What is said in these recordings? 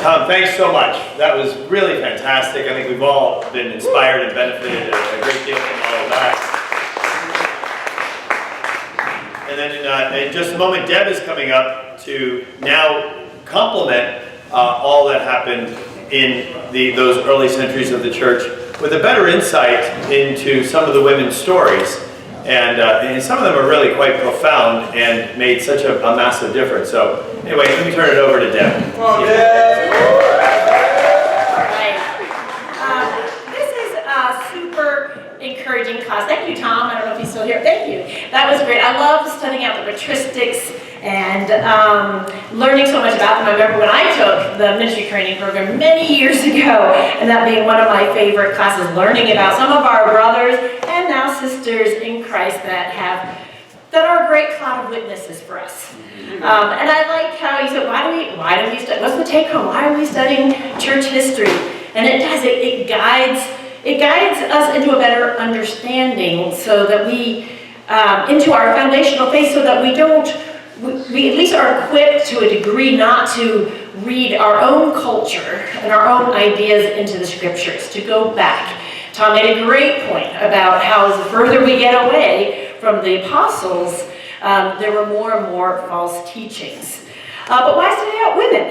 Tom, thanks so much. That was really fantastic. I think we've all been inspired and benefited a great deal from all of that. And then in just a moment, Deb is coming up to now complement all that happened in those early centuries of the church with a better insight into some of the women's stories. And some of them are really quite profound and made such a massive difference. So anyway, let me turn it over to Deb. This is a super encouraging class. Thank you, Tom. I don't know if he's still here. Thank you. That was great. I love studying out the patristics and learning so much about them. I remember when I took the ministry training program many years ago, and that being one of my favorite classes, learning about some of our brothers and now sisters in Christ that are a great cloud of witnesses for us. And I like how you said, why do we study? What's the take home? Why are we studying church history? And it does, it guides us into a better understanding so that we, into our foundational faith, so that we at least are equipped to a degree not to read our own culture and our own ideas into the scriptures, to go back. Tom made a great point about how the further we get away from the apostles, there were more and more false teachings. But why study out women?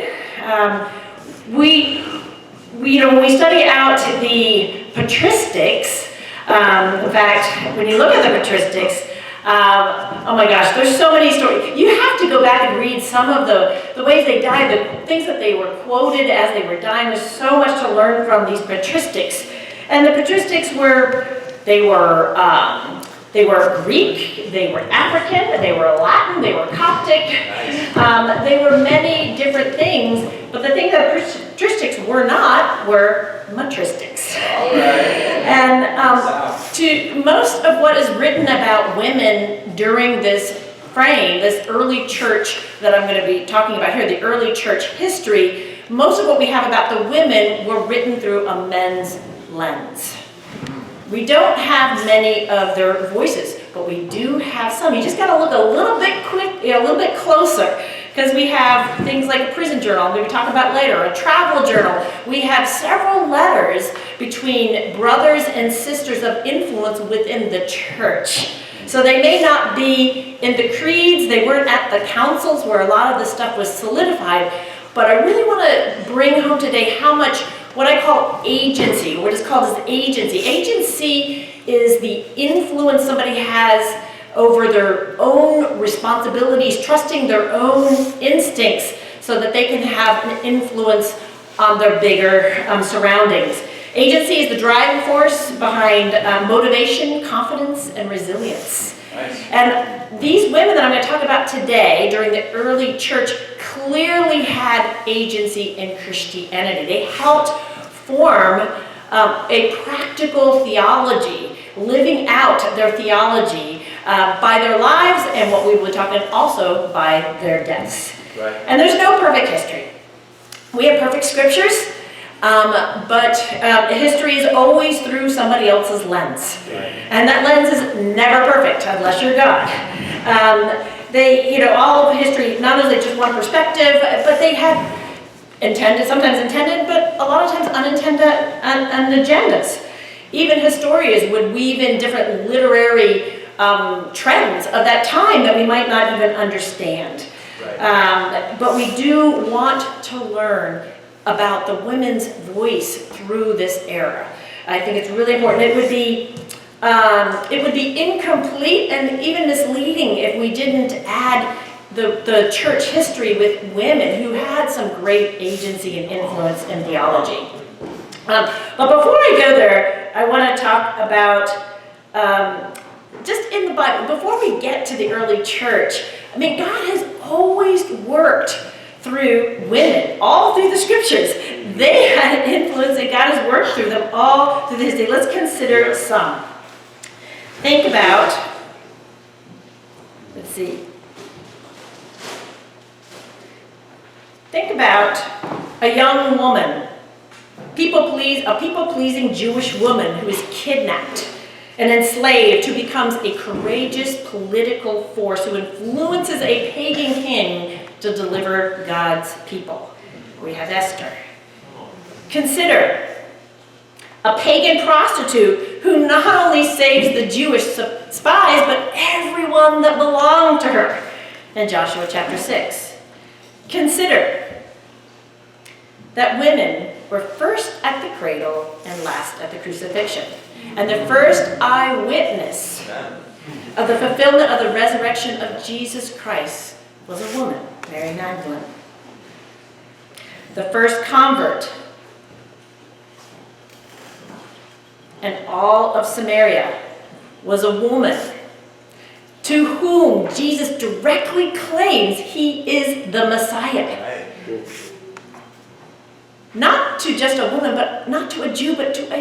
When we study out the patristics, in fact, when you look at the patristics, oh my gosh, there's so many stories. You have to go back and read some of the ways they died, the things that they were quoted as they were dying. There's so much to learn from these patristics. And the patristics were Greek, they were African, they were Latin, they were Coptic. They were many different things, but the thing that patristics were not were matristics. And to most of what is written about women during this frame, this early church that I'm going to be talking about here, the early church history, most of what we have about the women were written through a men's lens. We don't have many of their voices, but we do have some. You just got to look a little bit closer, because we have things like a prison journal, maybe talk about later, a travel journal. We have several letters between brothers and sisters of influence within the church. So they may not be in the creeds, they weren't at the councils where a lot of the stuff was solidified, but I really want to bring home today how much what I call agency, what is called as agency. Agency is the influence somebody has over their own responsibilities, trusting their own instincts so that they can have an influence on their bigger surroundings. Agency is the driving force behind motivation, confidence, and resilience. Nice. And these women that I'm going to talk about today during the early church clearly had agency in Christianity. They helped form a practical theology, living out their theology by their lives and what we will talk about also by their deaths. Right. And there's no perfect history. We have perfect scriptures, but history is always through somebody else's lens. Right. And that lens is never perfect unless you're God. All of history, not only just one perspective, but they had sometimes intended, but a lot of times unintended agendas. Even historians would weave in different literary trends of that time that we might not even understand. Right. But we do want to learn about the women's voice through this era. I think it's really important. It would be incomplete and even misleading if we didn't add the church history with women who had some great agency and influence in theology. But before I go there, I want to talk about just in the Bible, before we get to the early church, I mean, God has always worked through women, all through the scriptures. They had an influence and God has worked through them all through this day. Let's consider some. Think about, think about a young woman, a people-pleasing Jewish woman who is kidnapped and enslaved, who becomes a courageous political force, who influences a pagan king to deliver God's people. we have Esther. Consider a pagan prostitute who not only saves the Jewish spies, but everyone that belonged to her in Joshua chapter 6. Consider that women were first at the cradle and last at the crucifixion. And the first eyewitness of the fulfillment of the resurrection of Jesus Christ was a woman, Mary Magdalene. The first convert in all of Samaria was a woman to whom Jesus directly claims he is the Messiah. Not to just a woman, but not to a Jew, but to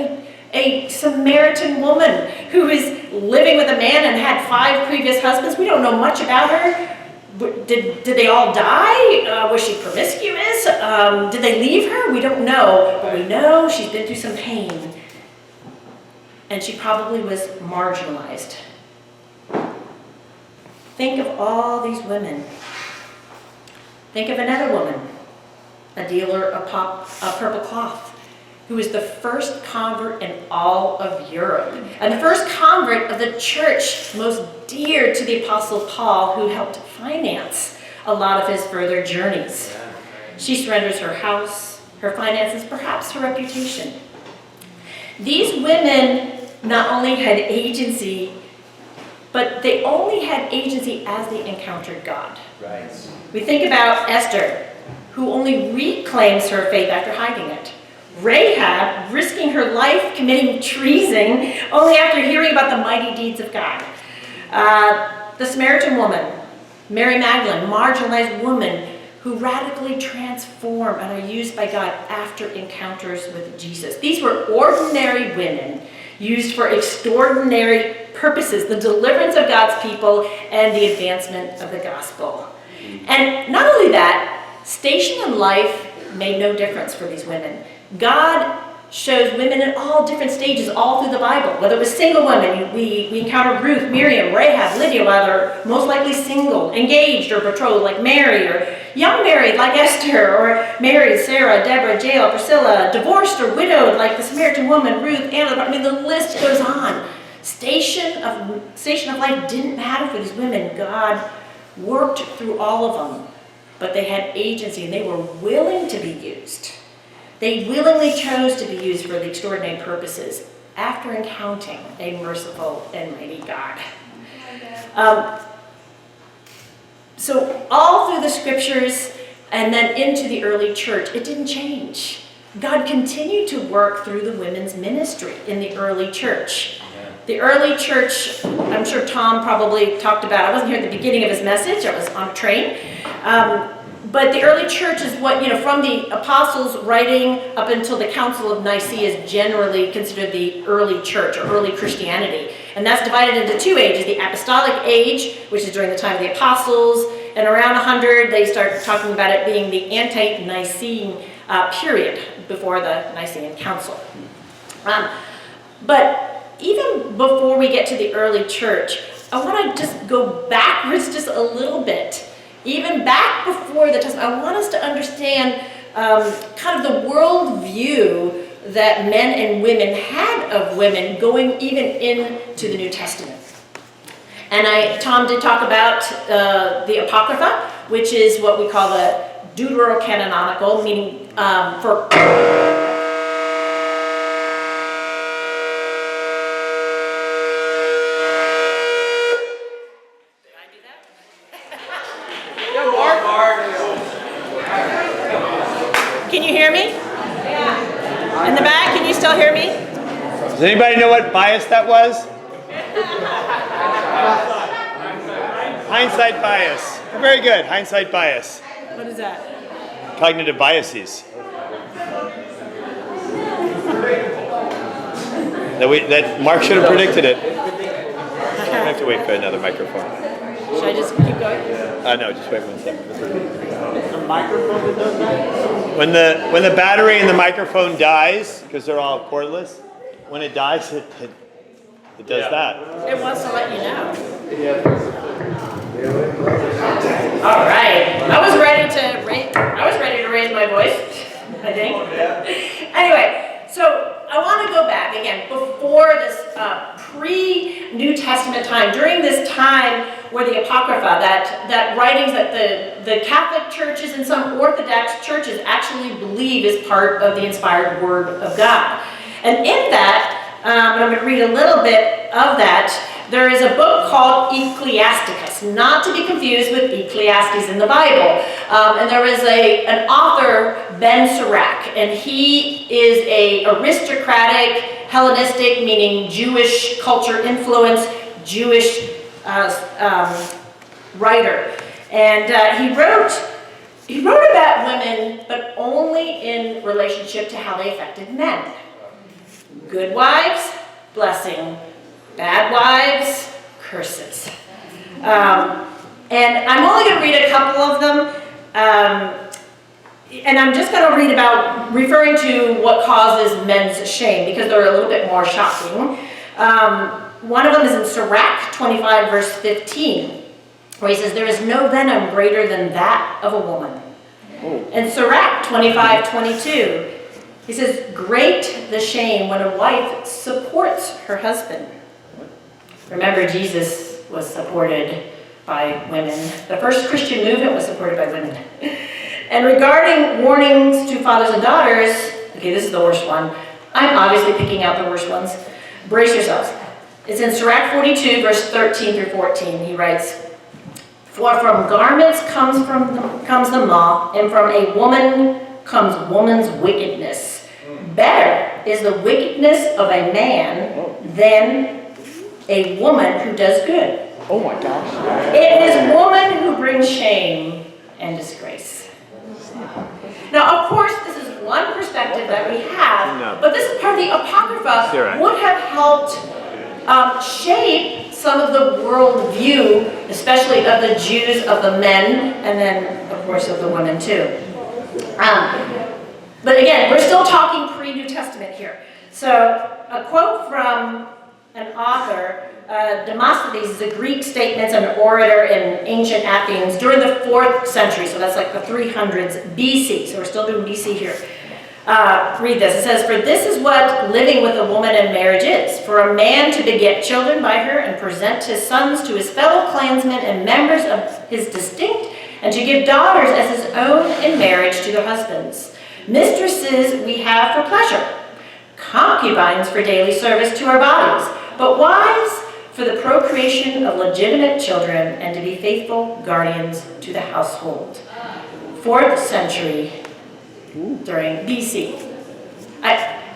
a Samaritan woman who is living with a man and had 5 previous husbands. We don't know much about her. Did they all die? Was she promiscuous? Did they leave her? We don't know. But we know she's been through some pain. And she probably was marginalized. Think of all these women. Think of another woman, a dealer of purple cloth, who was the first convert in all of Europe, and the first convert of the church most dear to the Apostle Paul, who helped finance a lot of his further journeys. She surrenders her house, her finances, perhaps her reputation. These women not only had agency, but they only had agency as they encountered God. Right. We think about Esther, who only reclaims her faith after hiding it. Rahab, risking her life committing treason only after hearing about the mighty deeds of God. The Samaritan woman, Mary Magdalene, marginalized woman who radically transform and are used by God after encounters with Jesus. These were ordinary women used for extraordinary purposes, the deliverance of God's people and the advancement of the gospel. And not only that, station in life made no difference for these women. God shows women at all different stages all through the Bible. Whether it was single women, we encounter Ruth, Miriam, Rahab, Lydia, while they're most likely single, engaged or betrothed like Mary, or young married like Esther, or married Sarah, Deborah, Jael, Priscilla, divorced or widowed like the Samaritan woman, Ruth, Anna. I mean, the list goes on. Station of life didn't matter for these women. God worked through all of them, but they had agency and they were willing to be used. They willingly chose to be used for the extraordinary purposes after encountering a merciful and mighty God. So all through the scriptures and then into the early church, it didn't change. God continued to work through the women's ministry in the early church. The early church, I'm sure Tom probably talked about, I wasn't here at the beginning of his message, I was on a train. But the early church is what, from the apostles writing up until the Council of Nicaea is generally considered the early church or early Christianity. And that's divided into 2 ages, the apostolic age, which is during the time of the apostles, and around 100 they start talking about it being the ante-Nicene period before the Nicene Council. But even before we get to the early church, I want to just go backwards just a little bit. Even back before the Testament, I want us to understand kind of the worldview that men and women had of women going even into the New Testament. And Tom did talk about the Apocrypha, which is what we call the deuterocanonical, meaning for... Can you hear me? Yeah. In the back, can you still hear me? Does anybody know what bias that was? Hindsight bias. Very good. Hindsight bias. What is that? Cognitive biases. That Mark should have predicted it. I have to wait for another microphone. Should I just keep going? No, just wait 1 second. The microphone that does that? When the battery in the microphone dies, because they're all cordless, when it dies, it does that. It wants to let you know. Yeah. All right. I was ready to raise my voice, I think. Anyway, so I want to go back again before this pre-New Testament time, during this time where the Apocrypha, that writings that the Catholic churches and some Orthodox churches actually believe is part of the inspired Word of God. And in that, and I'm going to read a little bit of that, there is a book called Ecclesiasticus, not to be confused with Ecclesiastes in the Bible. And there is an author, Ben Sirach, and he is a aristocratic, Hellenistic, meaning Jewish culture influence, Jewish writer. And he wrote about women, but only in relationship to how they affected men. Good wives, blessing. Bad wives, curses. And I'm only going to read a couple of them. And I'm just going to read about referring to what causes men's shame, because they're a little bit more shocking. One of them is in Sirach 25, verse 15, where he says, "There is no venom greater than that of a woman." In Sirach 25, 22, he says, "Great the shame when a wife supports her husband." Remember, Jesus was supported by women. The first Christian movement was supported by women. And regarding warnings to fathers and daughters, okay, this is the worst one. I'm obviously picking out the worst ones. Brace yourselves. It's in Sirach 42, verse 13 through 14. He writes, "For from garments comes the moth, and from a woman comes woman's wickedness. Better is the wickedness of a man than a woman who does good. Oh my gosh. It is woman who brings shame and disgrace." Now, of course, this is one perspective that we have, but this is part of the Apocrypha would have helped shape some of the worldview, especially of the Jews, of the men, and then, of course, of the women too. But again, we're still talking pre-New Testament here. So, a quote from an author, Demosthenes, is a Greek statesman and orator in ancient Athens during the 4th century, so that's like the 300s BC, so we're still doing BC here. Read this. It says, "For this is what living with a woman in marriage is, for a man to beget children by her and present his sons to his fellow clansmen and members of his distinct, and to give daughters as his own in marriage to their husbands. Mistresses we have for pleasure, concubines for daily service to our bodies, but wives for the procreation of legitimate children and to be faithful guardians to the household." 4th century during BC.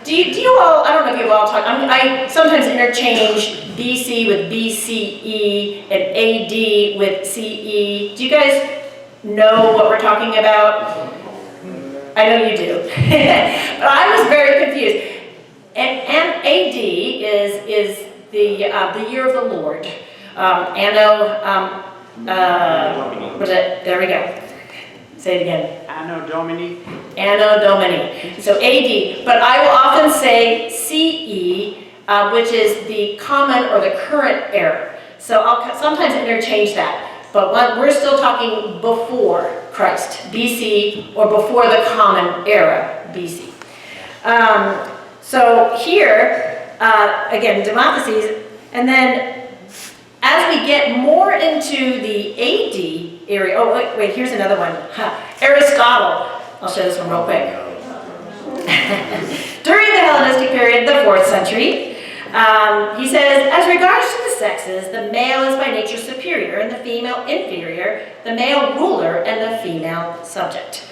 Do you all, I don't know if you all talk, I sometimes interchange BC with BCE and AD with CE. Do you guys know what we're talking about? I know you do. But I was very confused. And AD is the year of the Lord. There we go. Say it again. Anno Domini. Anno Domini. So AD. But I will often say CE, which is the common or the current era. So I'll sometimes interchange that. But we're still talking before Christ, BC, or before the common era, BC. So here, again, Demosthenes, and then as we get more into the AD area, oh wait, here's another one. Aristotle, I'll show this one real quick. During the Hellenistic period, the 4th century, he says, "As regards to the sexes, the male is by nature superior and the female inferior, the male ruler and the female subject."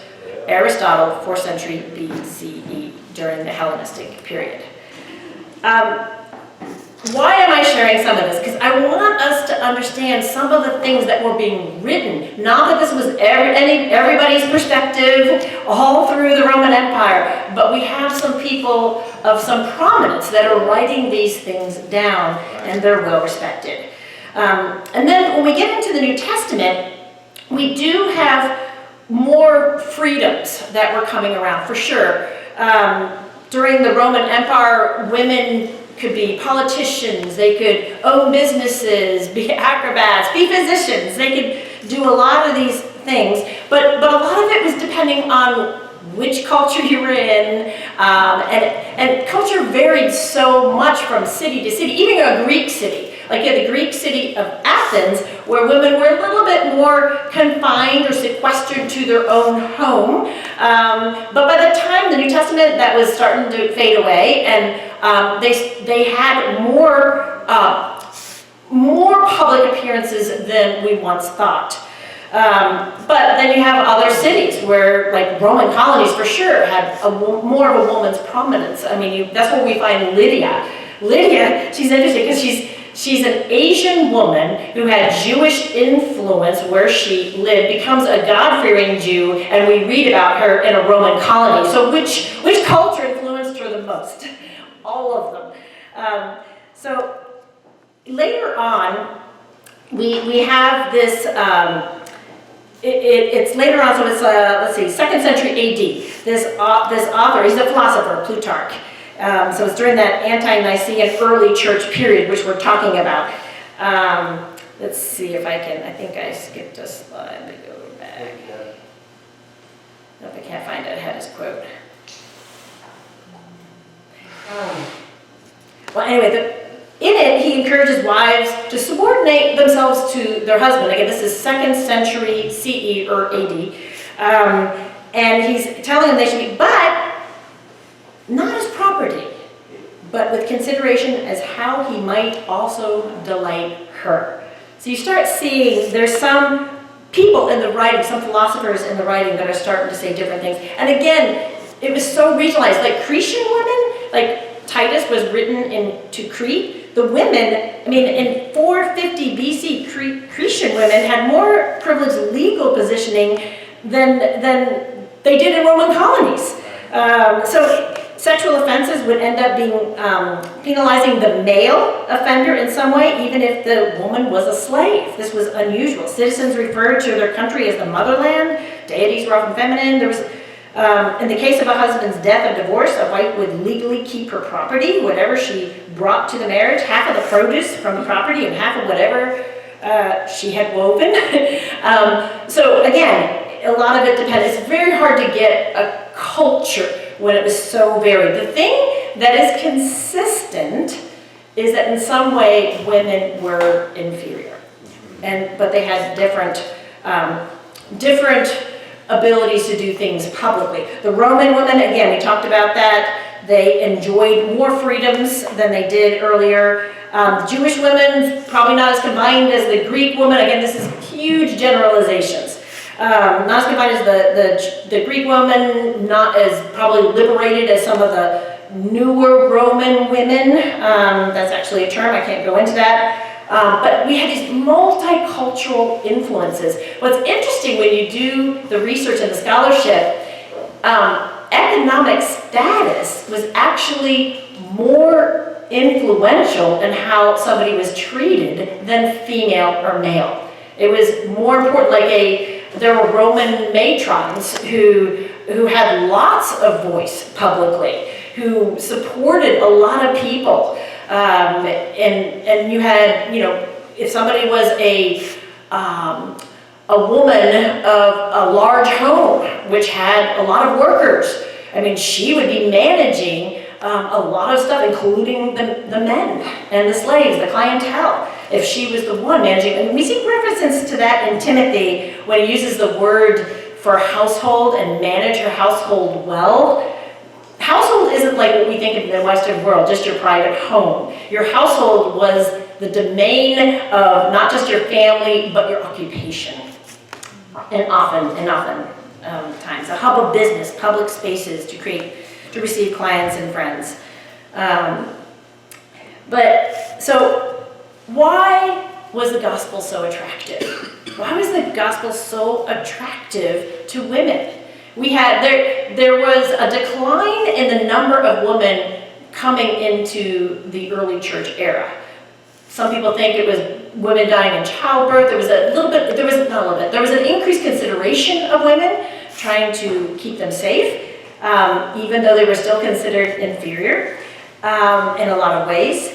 Aristotle, 4th century BCE, during the Hellenistic period. Why am I sharing some of this? Because I want us to understand some of the things that were being written. Not that this was everybody's perspective all through the Roman Empire, but we have some people of some prominence that are writing these things down, and they're well respected. And then when we get into the New Testament, we do have more freedoms that were coming around, for sure. During the Roman Empire, women could be politicians, they could own businesses, be acrobats, be physicians. They could do a lot of these things, but a lot of it was depending on which culture you were in, and culture varied so much from city to city, even a Greek city. Like you had the Greek city of Athens, where women were a little bit more confined or sequestered to their own home. But by the time the New Testament, that was starting to fade away, and they had more public appearances than we once thought. But then you have other cities where, like Roman colonies for sure, had more of a woman's prominence. I mean, that's where we find Lydia. Lydia, she's interesting because she's an Asian woman who had Jewish influence where she lived, becomes a God-fearing Jew, and we read about her in a Roman colony. So which culture influenced her the most? All of them. So later on, we have this, it's later on, so it's, let's see, 2nd century AD. This author, he's a philosopher, Plutarch. So it's during that anti-Nicene early church period, which we're talking about. Let's see if I can, I think I skipped a slide. Let me go back. Nope, I can't find it. I had his quote. Well, anyway, in it, he encourages wives to subordinate themselves to their husband. Again, this is 2nd century CE or AD. And he's telling them they should be, but not as property, but with consideration as how he might also delight her. So you start seeing there's some people in the writing, some philosophers in the writing that are starting to say different things. And again, it was so regionalized. Like Cretan women, like Titus was written into Crete. The women, I mean, in 450 BC, Cretan women had more privileged legal positioning than they did in Roman colonies. So sexual offenses would end up being penalizing the male offender in some way, even if the woman was a slave. This was unusual. Citizens referred to their country as the motherland. Deities were often feminine. There was, in the case of a husband's death or divorce, a wife would legally keep her property, whatever she brought to the marriage, half of the produce from the property and half of whatever she had woven. So again, a lot of it depends. It's very hard to get a culture when it was so varied. The thing that is consistent is that in some way women were inferior, but they had different abilities to do things publicly. The Roman women, again, we talked about that. They enjoyed more freedoms than they did earlier. Jewish women, probably not as combined as the Greek woman. Again, this is huge generalizations. Not as combined as the Greek woman, not as probably liberated as some of the newer Roman women. That's actually a term, I can't go into that. But we had these multicultural influences. What's interesting when you do the research and the scholarship, economic status was actually more influential in how somebody was treated than female or male. It was more important, there were Roman matrons who had lots of voice publicly, who supported a lot of people. And you had, if somebody was a woman of a large home, which had a lot of workers, I mean, she would be managing a lot of stuff, including the men and the slaves, the clientele, if she was the one managing. And we see references to that in Timothy when he uses the word for household and manage your household well. Household isn't like what we think of in the Western world, just your private home. Your household was the domain of not just your family, but your occupation. And often times, a hub of business, public spaces to receive clients and friends. So why was the gospel so attractive? Why was the gospel so attractive to women? There was a decline in the number of women coming into the early church era. Some people think it was women dying in childbirth. There was an increased consideration of women, trying to keep them safe, even though they were still considered inferior in a lot of ways.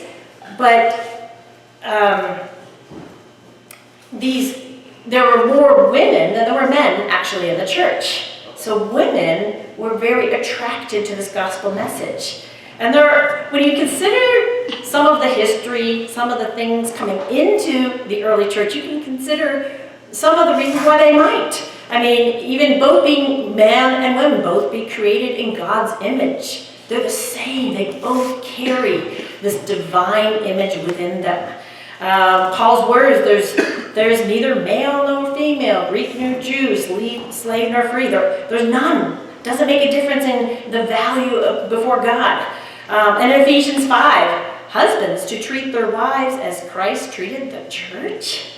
But these there were more women than there were men actually in the church. So women were very attracted to this gospel message. And when you consider some of the history, some of the things coming into the early church, you can consider some of the reasons why they might. I mean, even both being man and women, both be created in God's image. They're the same. They both carry this divine image within them. Paul's words, there's neither male nor female, Greek nor Jew, slave nor free. There's none. Doesn't make a difference in the value before God. And in Ephesians 5, husbands to treat their wives as Christ treated the church.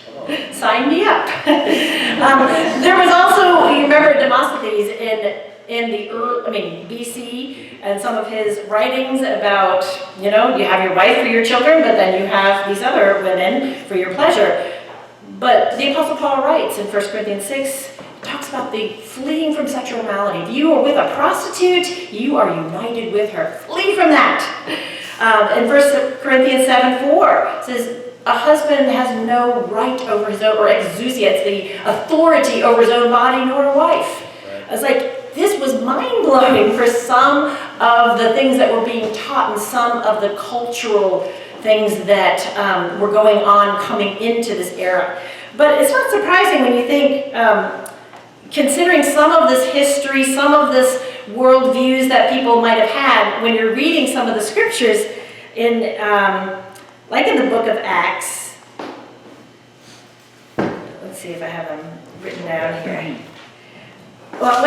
Sign me up. There was also, you remember Demosthenes in the BC, and some of his writings about, you have your wife for your children, but then you have these other women for your pleasure. But the Apostle Paul writes in 1 Corinthians 6, talks about the fleeing from sexual immorality. If you are with a prostitute, you are united with her. Flee from that. In 1 Corinthians 7:4 says, a husband has no right over his own, or exousia, it's the authority over his own body, nor a wife. Right. I was like, this was mind-blowing for some of the things that were being taught and some of the cultural things that were going on coming into this era. But it's not surprising when you think, considering some of this history, some of this worldviews that people might have had, when you're reading some of the scriptures in, like in the book of Acts. Let's see if I have them written down here. Well,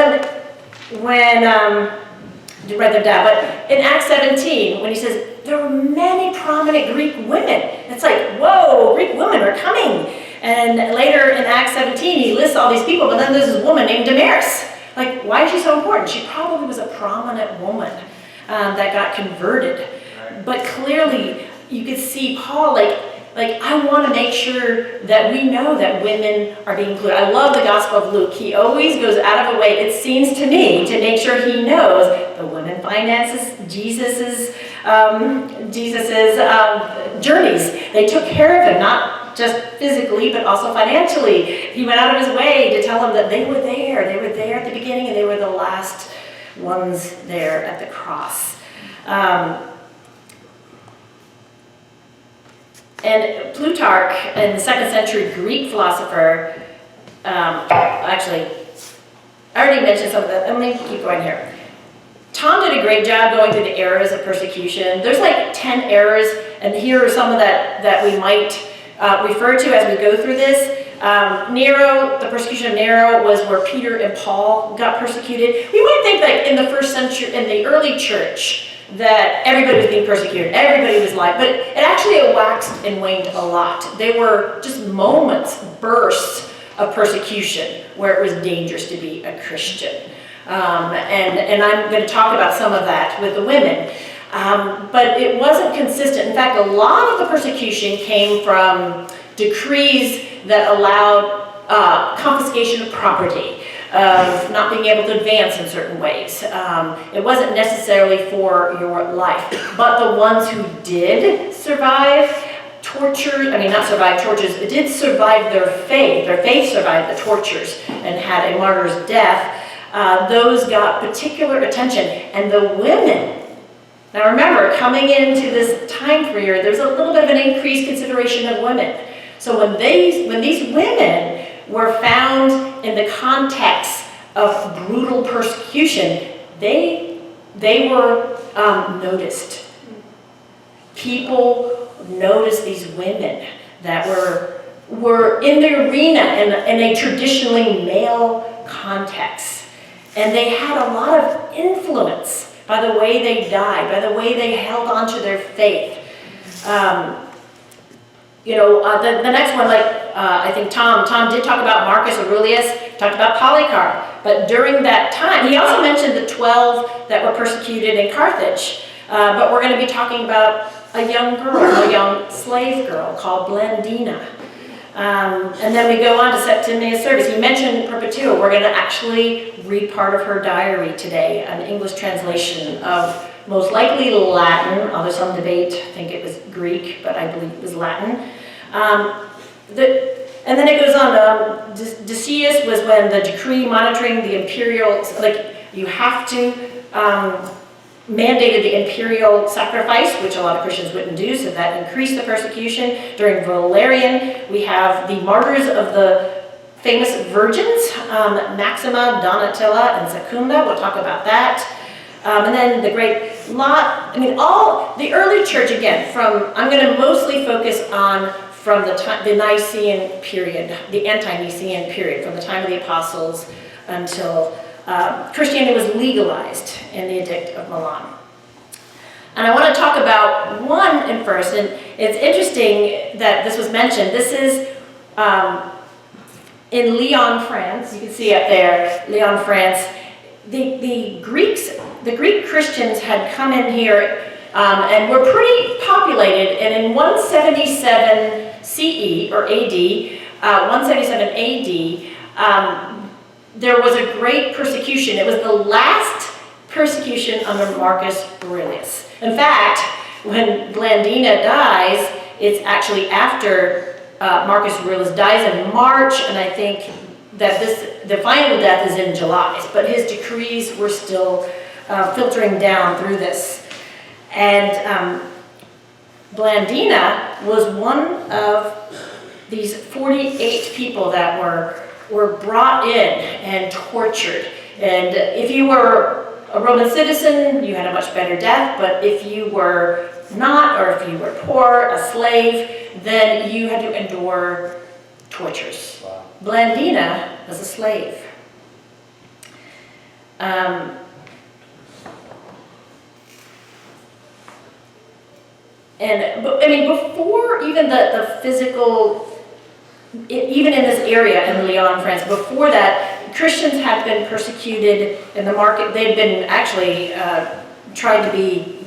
write them down, but in Acts 17, when he says, there were many prominent Greek women. It's like, whoa, Greek women are coming. And later in Acts 17, he lists all these people, but then there's this woman named Damaris. Like, why is she so important? She probably was a prominent woman that got converted. But clearly, you could see Paul, like I want to make sure that we know that women are being included. I love the Gospel of Luke. He always goes out of a way, it seems to me, to make sure he knows the women finances Jesus's journeys. They took care of him, not just physically, but also financially. He went out of his way to tell them that they were there. They were there at the beginning, and they were the last ones there at the cross. And Plutarch, and the 2nd century Greek philosopher, actually, I already mentioned some of that. Let me keep going here. Tom did a great job going through the eras of persecution. There's like 10 eras, and here are some of that we might refer to as we go through this. Nero, the persecution of Nero was where Peter and Paul got persecuted. We might think like in the 1st century, in the early church, that everybody was being persecuted, everybody was like, but it actually waxed and waned a lot. They were just moments, bursts of persecution where it was dangerous to be a Christian. And I'm going to talk about some of that with the women. But it wasn't consistent. In fact, a lot of the persecution came from decrees that allowed confiscation of property, of not being able to advance in certain ways. It wasn't necessarily for your life. But the ones who did survive tortures, not survive tortures, did survive their faith survived the tortures and had a martyr's death, those got particular attention. And the women, now remember, coming into this time period, there's a little bit of an increased consideration of women. So when these women were found in the context of brutal persecution, they were noticed. People noticed these women that were in the arena in a traditionally male context. And they had a lot of influence by the way they died, by the way they held on to their faith. The next one, I think Tom did talk about Marcus Aurelius, talked about Polycarp, but during that time, he also mentioned the 12 that were persecuted in Carthage, but we're going to be talking about a young slave girl called Blandina. And then we go on to Septimius Servus. He mentioned Perpetua. We're going to actually read part of her diary today, an English translation of most likely Latin, although some debate think it was Greek, but I believe it was Latin. And then it goes on, Decius was when the decree monitoring the imperial, like you have to, mandated the imperial sacrifice, which a lot of Christians wouldn't do, so that increased the persecution. During Valerian, we have the martyrs of the famous virgins, Maxima, Donatilla, and Secunda. We'll talk about that. And then the great lot, all the early church, again, I'm going to mostly focus on from the Nicene period, the anti-Nicene period, from the time of the apostles until Christianity was legalized in the Edict of Milan. And I want to talk about one in first, and it's interesting that this was mentioned. This is in Lyon, France. You can see up there, Lyon, France. The Greek Christians had come in here and were pretty populated, and in 177 CE or AD, 177 AD, there was a great persecution. It was the last persecution under Marcus Aurelius. In fact, when Blandina dies, it's actually after Marcus Aurelius dies in March, and I think that the final death is in July, but his decrees were still filtering down through this. And Blandina was one of these 48 people that were brought in and tortured. And if you were a Roman citizen, you had a much better death, but if you were not, or if you were poor, a slave, then you had to endure tortures. Wow. Blandina was a slave. Before even the physical, even in this area in Lyon, France, before that, Christians had been persecuted in the market. They'd been actually tried to be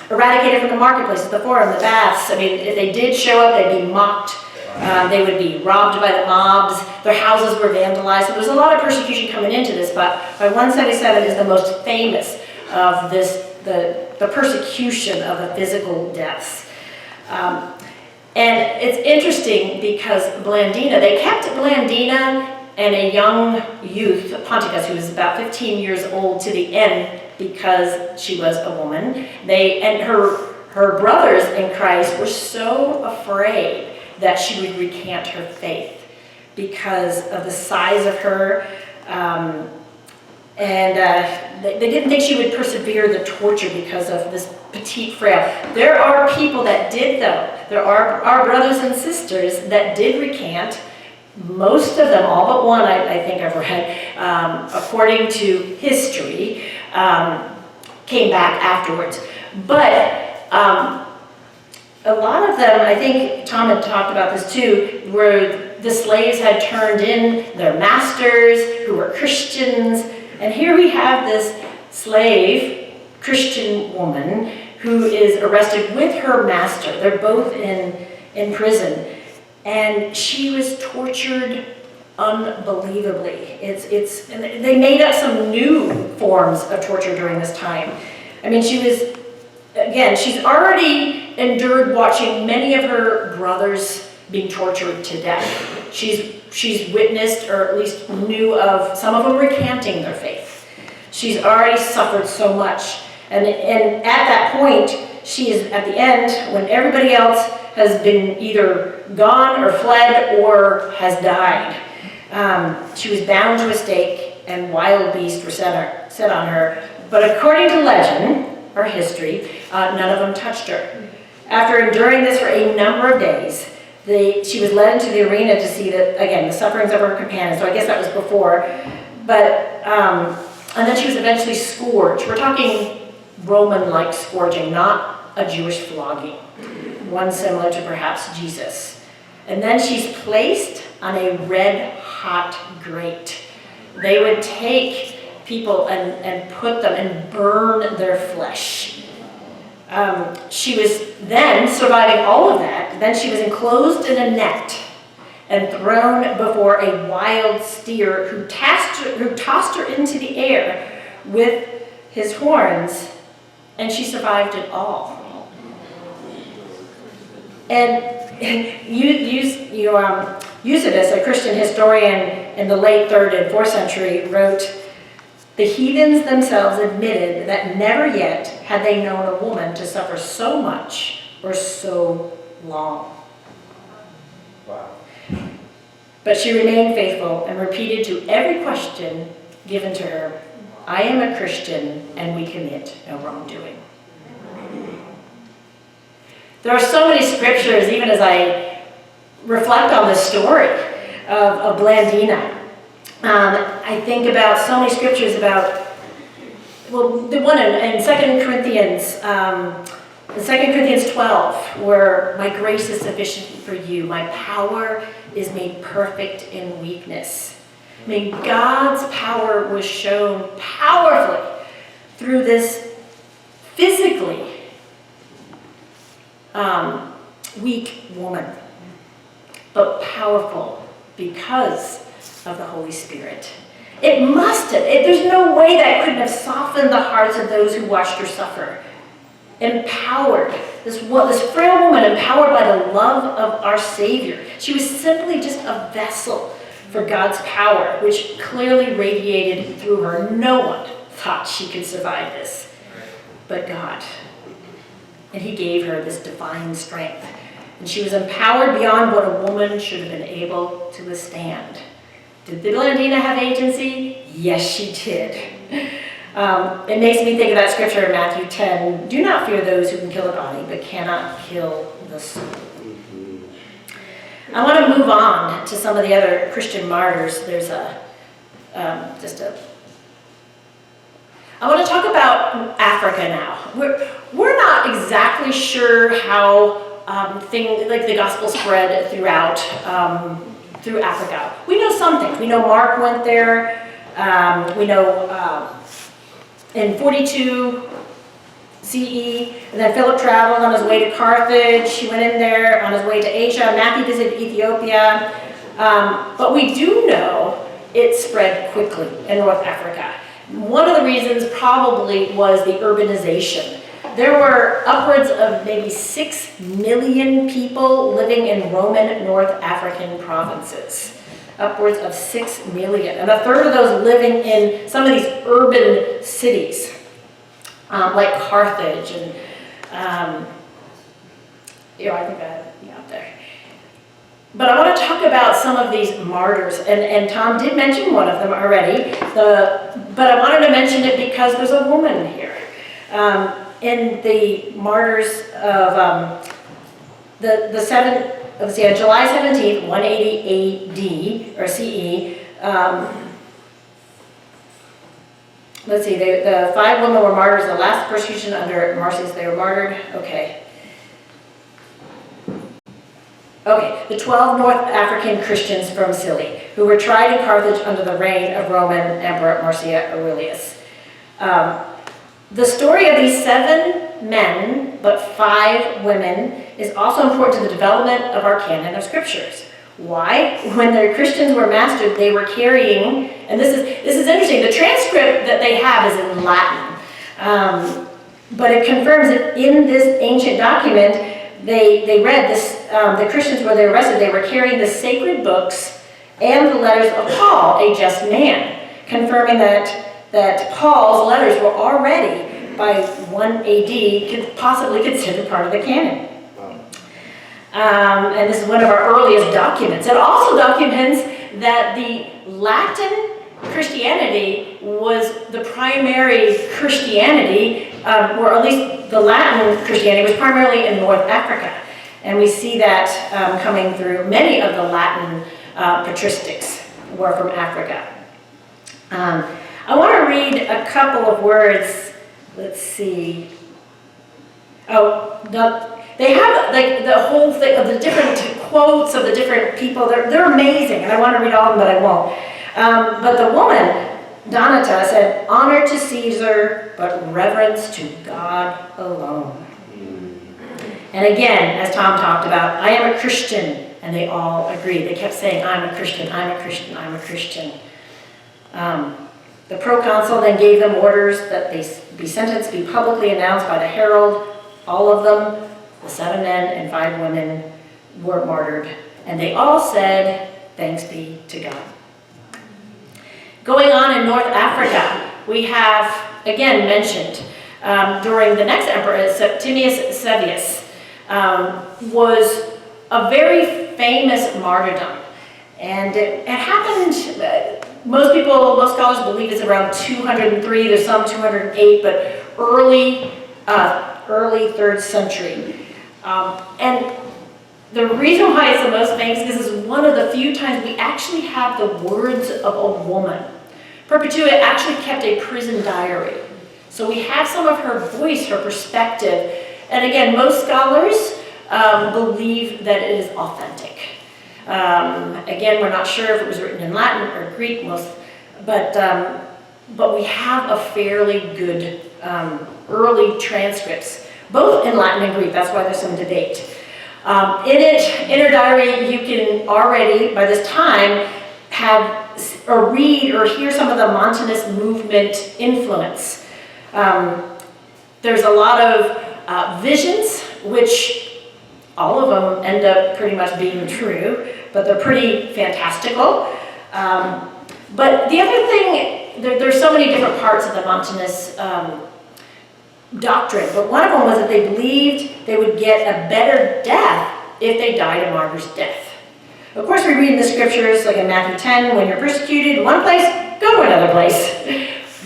eradicated from the marketplaces, the forum, the baths. If they did show up, they'd be mocked. They would be robbed by the mobs. Their houses were vandalized. So there was a lot of persecution coming into this, but by 177 is the most famous of this, the persecution of the physical deaths. And it's interesting because Blandina, they kept Blandina and a young youth, Ponticus, who was about 15 years old, to the end because she was a woman. And her brothers in Christ were so afraid that she would recant her faith because of the size of her. They didn't think she would persevere the torture because of this petite, frail. There are people that did, though. There are our brothers and sisters that did recant. Most of them, all but one, I think I've read, according to history, came back afterwards. But a lot of them, I think Tom had talked about this too, where the slaves had turned in their masters who were Christians. And here we have this slave, Christian woman, who is arrested with her master. They're both in prison. And she was tortured unbelievably. And they made up some new forms of torture during this time. she's already endured watching many of her brothers being tortured to death. She's witnessed, or at least knew of, some of them recanting their faith. She's already suffered so much. And at that point, she is at the end, when everybody else has been either gone or fled or has died. She was bound to a stake, and wild beasts were set on her. But according to legend, or history, none of them touched her. After enduring this for a number of days, she was led into the arena to see the sufferings of her companions. So I guess that was before. But, and then she was eventually scourged. We're talking Roman-like scourging, not a Jewish flogging. One similar to perhaps Jesus. And then she's placed on a red-hot grate. They would take people and put them and burn their flesh. She was then, surviving all of that, then she was enclosed in a net and thrown before a wild steer who tossed her into the air with his horns, and she survived it all. And Eusebius, a Christian historian in the late 3rd and 4th century, wrote, "The heathens themselves admitted that never yet had they known a woman to suffer so much or so long." Wow. But she remained faithful and repeated to every question given to her, "I am a Christian and we commit no wrongdoing." There are so many scriptures, even as I reflect on the story of Blandina. I think about so many scriptures about, well, the one in 2 Corinthians, in 2 Corinthians 12, where my grace is sufficient for you, my power is made perfect in weakness. I mean, God's power was shown powerfully through this physically weak woman, but powerful because of the Holy Spirit. It must have, there's no way that couldn't have softened the hearts of those who watched her suffer. Empowered, this frail woman empowered by the love of our Savior. She was simply just a vessel for God's power, which clearly radiated through her. No one thought she could survive this, but God. And He gave her this divine strength. And she was empowered beyond what a woman should have been able to withstand. Did the Blandina have agency? Yes, she did. It makes me think of that scripture in Matthew 10, "Do not fear those who can kill the body, but cannot kill the soul." I want to move on to some of the other Christian martyrs. There's I want to talk about Africa now. We're not exactly sure how things like the gospel spread throughout through Africa. We know some things. We know Mark went there. We know in 42 CE, and then Philip traveled on his way to Carthage. He went in there on his way to Asia. Matthew visited Ethiopia. But we do know it spread quickly in North Africa. One of the reasons probably was the urbanization. There were upwards of maybe 6 million people living in Roman North African provinces. Upwards of 6 million. And a third of those living in some of these urban cities, like Carthage and, I think that, out there. But I want to talk about some of these martyrs, and Tom did mention one of them already, but I wanted to mention it because there's a woman here. In the martyrs of July 17th, 180 AD, or CE, let's see, the 5 women were martyrs, the last persecution under Martyrs, they were martyred, okay. Okay, the 12 North African Christians from Scilly, who were tried in Carthage under the reign of Roman Emperor Marcius Aurelius. The story of these 7 men, but 5 women, is also important to the development of our canon of scriptures. Why? When the Christians were mastered, they were carrying, and this is interesting, the transcript that they have is in Latin. But it confirms that in this ancient document, they read this, the Christians, where they were arrested, they were carrying the sacred books and the letters of Paul, a just man, confirming that Paul's letters were already, by 1 AD, possibly considered part of the canon. And this is one of our earliest documents. It also documents that the Latin Christianity was the primary Christianity, or at least the Latin Christianity was primarily in North Africa. And we see that coming through many of the Latin patristics were from Africa. I want to read a couple of words. Let's see. They have like the whole thing of the different quotes of the different people. They're amazing, and I want to read all of them, but I won't. But the woman, Donata, said, "Honor to Caesar, but reverence to God alone." And again, as Tom talked about, I am a Christian, and they all agreed. They kept saying, "I'm a Christian, I'm a Christian, I'm a Christian." The proconsul then gave them orders that they be sentenced, be publicly announced by the herald. All of them, the 7 men and 5 women, were martyred. And they all said, Thanks be to God. Going on in North Africa, we have, again mentioned, during the next emperor, Septimius Severus, was a very famous martyrdom. And it happened, most scholars believe it's around 203, there's some 208, but early 3rd century. And the reason why it's the most famous is because it's one of the few times we actually have the words of a woman. Perpetua actually kept a prison diary. So we have some of her voice, her perspective. And again, most scholars believe that it is authentic. Again, we're not sure if it was written in Latin or Greek, but we have a fairly good early transcripts, both in Latin and Greek. That's why there's some debate. In her diary, you can already, by this time, have or read or hear some of the Montanist movement influence. There's a lot of visions, which all of them end up pretty much being true, but they're pretty fantastical. But the other thing, there's so many different parts of the Montanist doctrine, but one of them was that they believed they would get a better death if they died a martyr's death. Of course, we read in the scriptures, like in Matthew 10, when you're persecuted in one place, go to another place.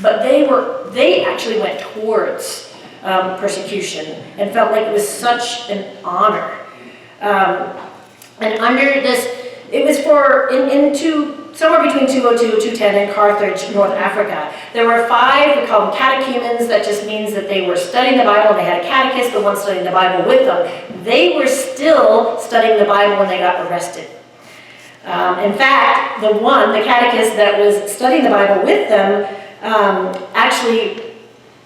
But they actually went towards persecution and felt like it was such an honor. And under this, it was somewhere between 202 and 210 in Carthage, North Africa. There were 5, we call them catechumens. That just means that they were studying the Bible and they had a catechist, the one studying the Bible with them. They were still studying the Bible when they got arrested. In fact, the catechist that was studying the Bible with them actually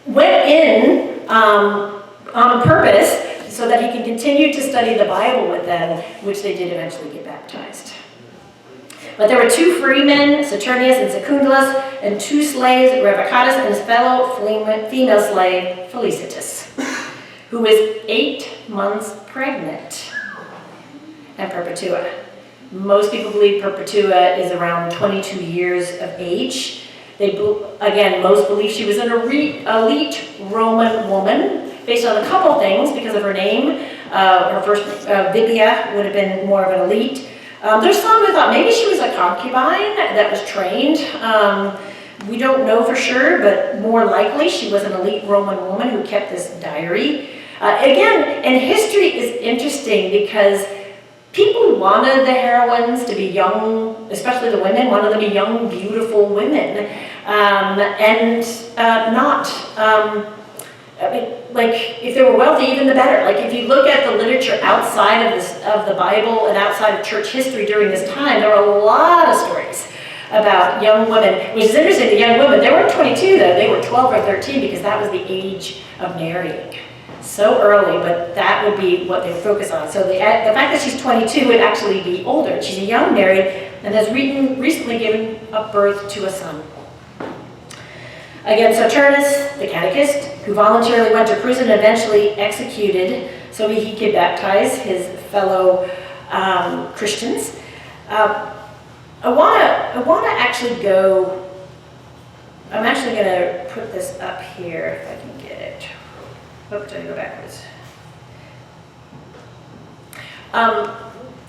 went in on purpose so that he could continue to study the Bible with them, which they did eventually get baptized. But there were 2 freemen, Saturnius and Secundulus, and 2 slaves, Revocatus and his fellow female slave, Felicitas, who was 8 months pregnant, and Perpetua. Most people believe Perpetua is around 22 years of age. Most believe she was an elite Roman woman, based on a couple things because of her name. Her first, Vibia, would have been more of an elite. There's some who thought maybe she was a concubine that was trained. We don't know for sure, but more likely she was an elite Roman woman who kept this diary. And history is interesting because people wanted the heroines to be young, especially the women, wanted them to be young, beautiful women, if they were wealthy, even the better. Like, if you look at the literature outside of the Bible and outside of church history during this time, there are a lot of stories about young women, which is interesting. The young women, they weren't 22 though, they were 12 or 13 because that was the age of marrying. So early, but that would be what they focus on. So the fact that she's 22 would actually be older. She's a young married and has recently given up birth to a son. Again, Saturnus, the catechist, who voluntarily went to prison and eventually executed so he could baptize his fellow Christians. I want to actually go, I'm actually going to put this up here if I can get it. Oh, did I go backwards?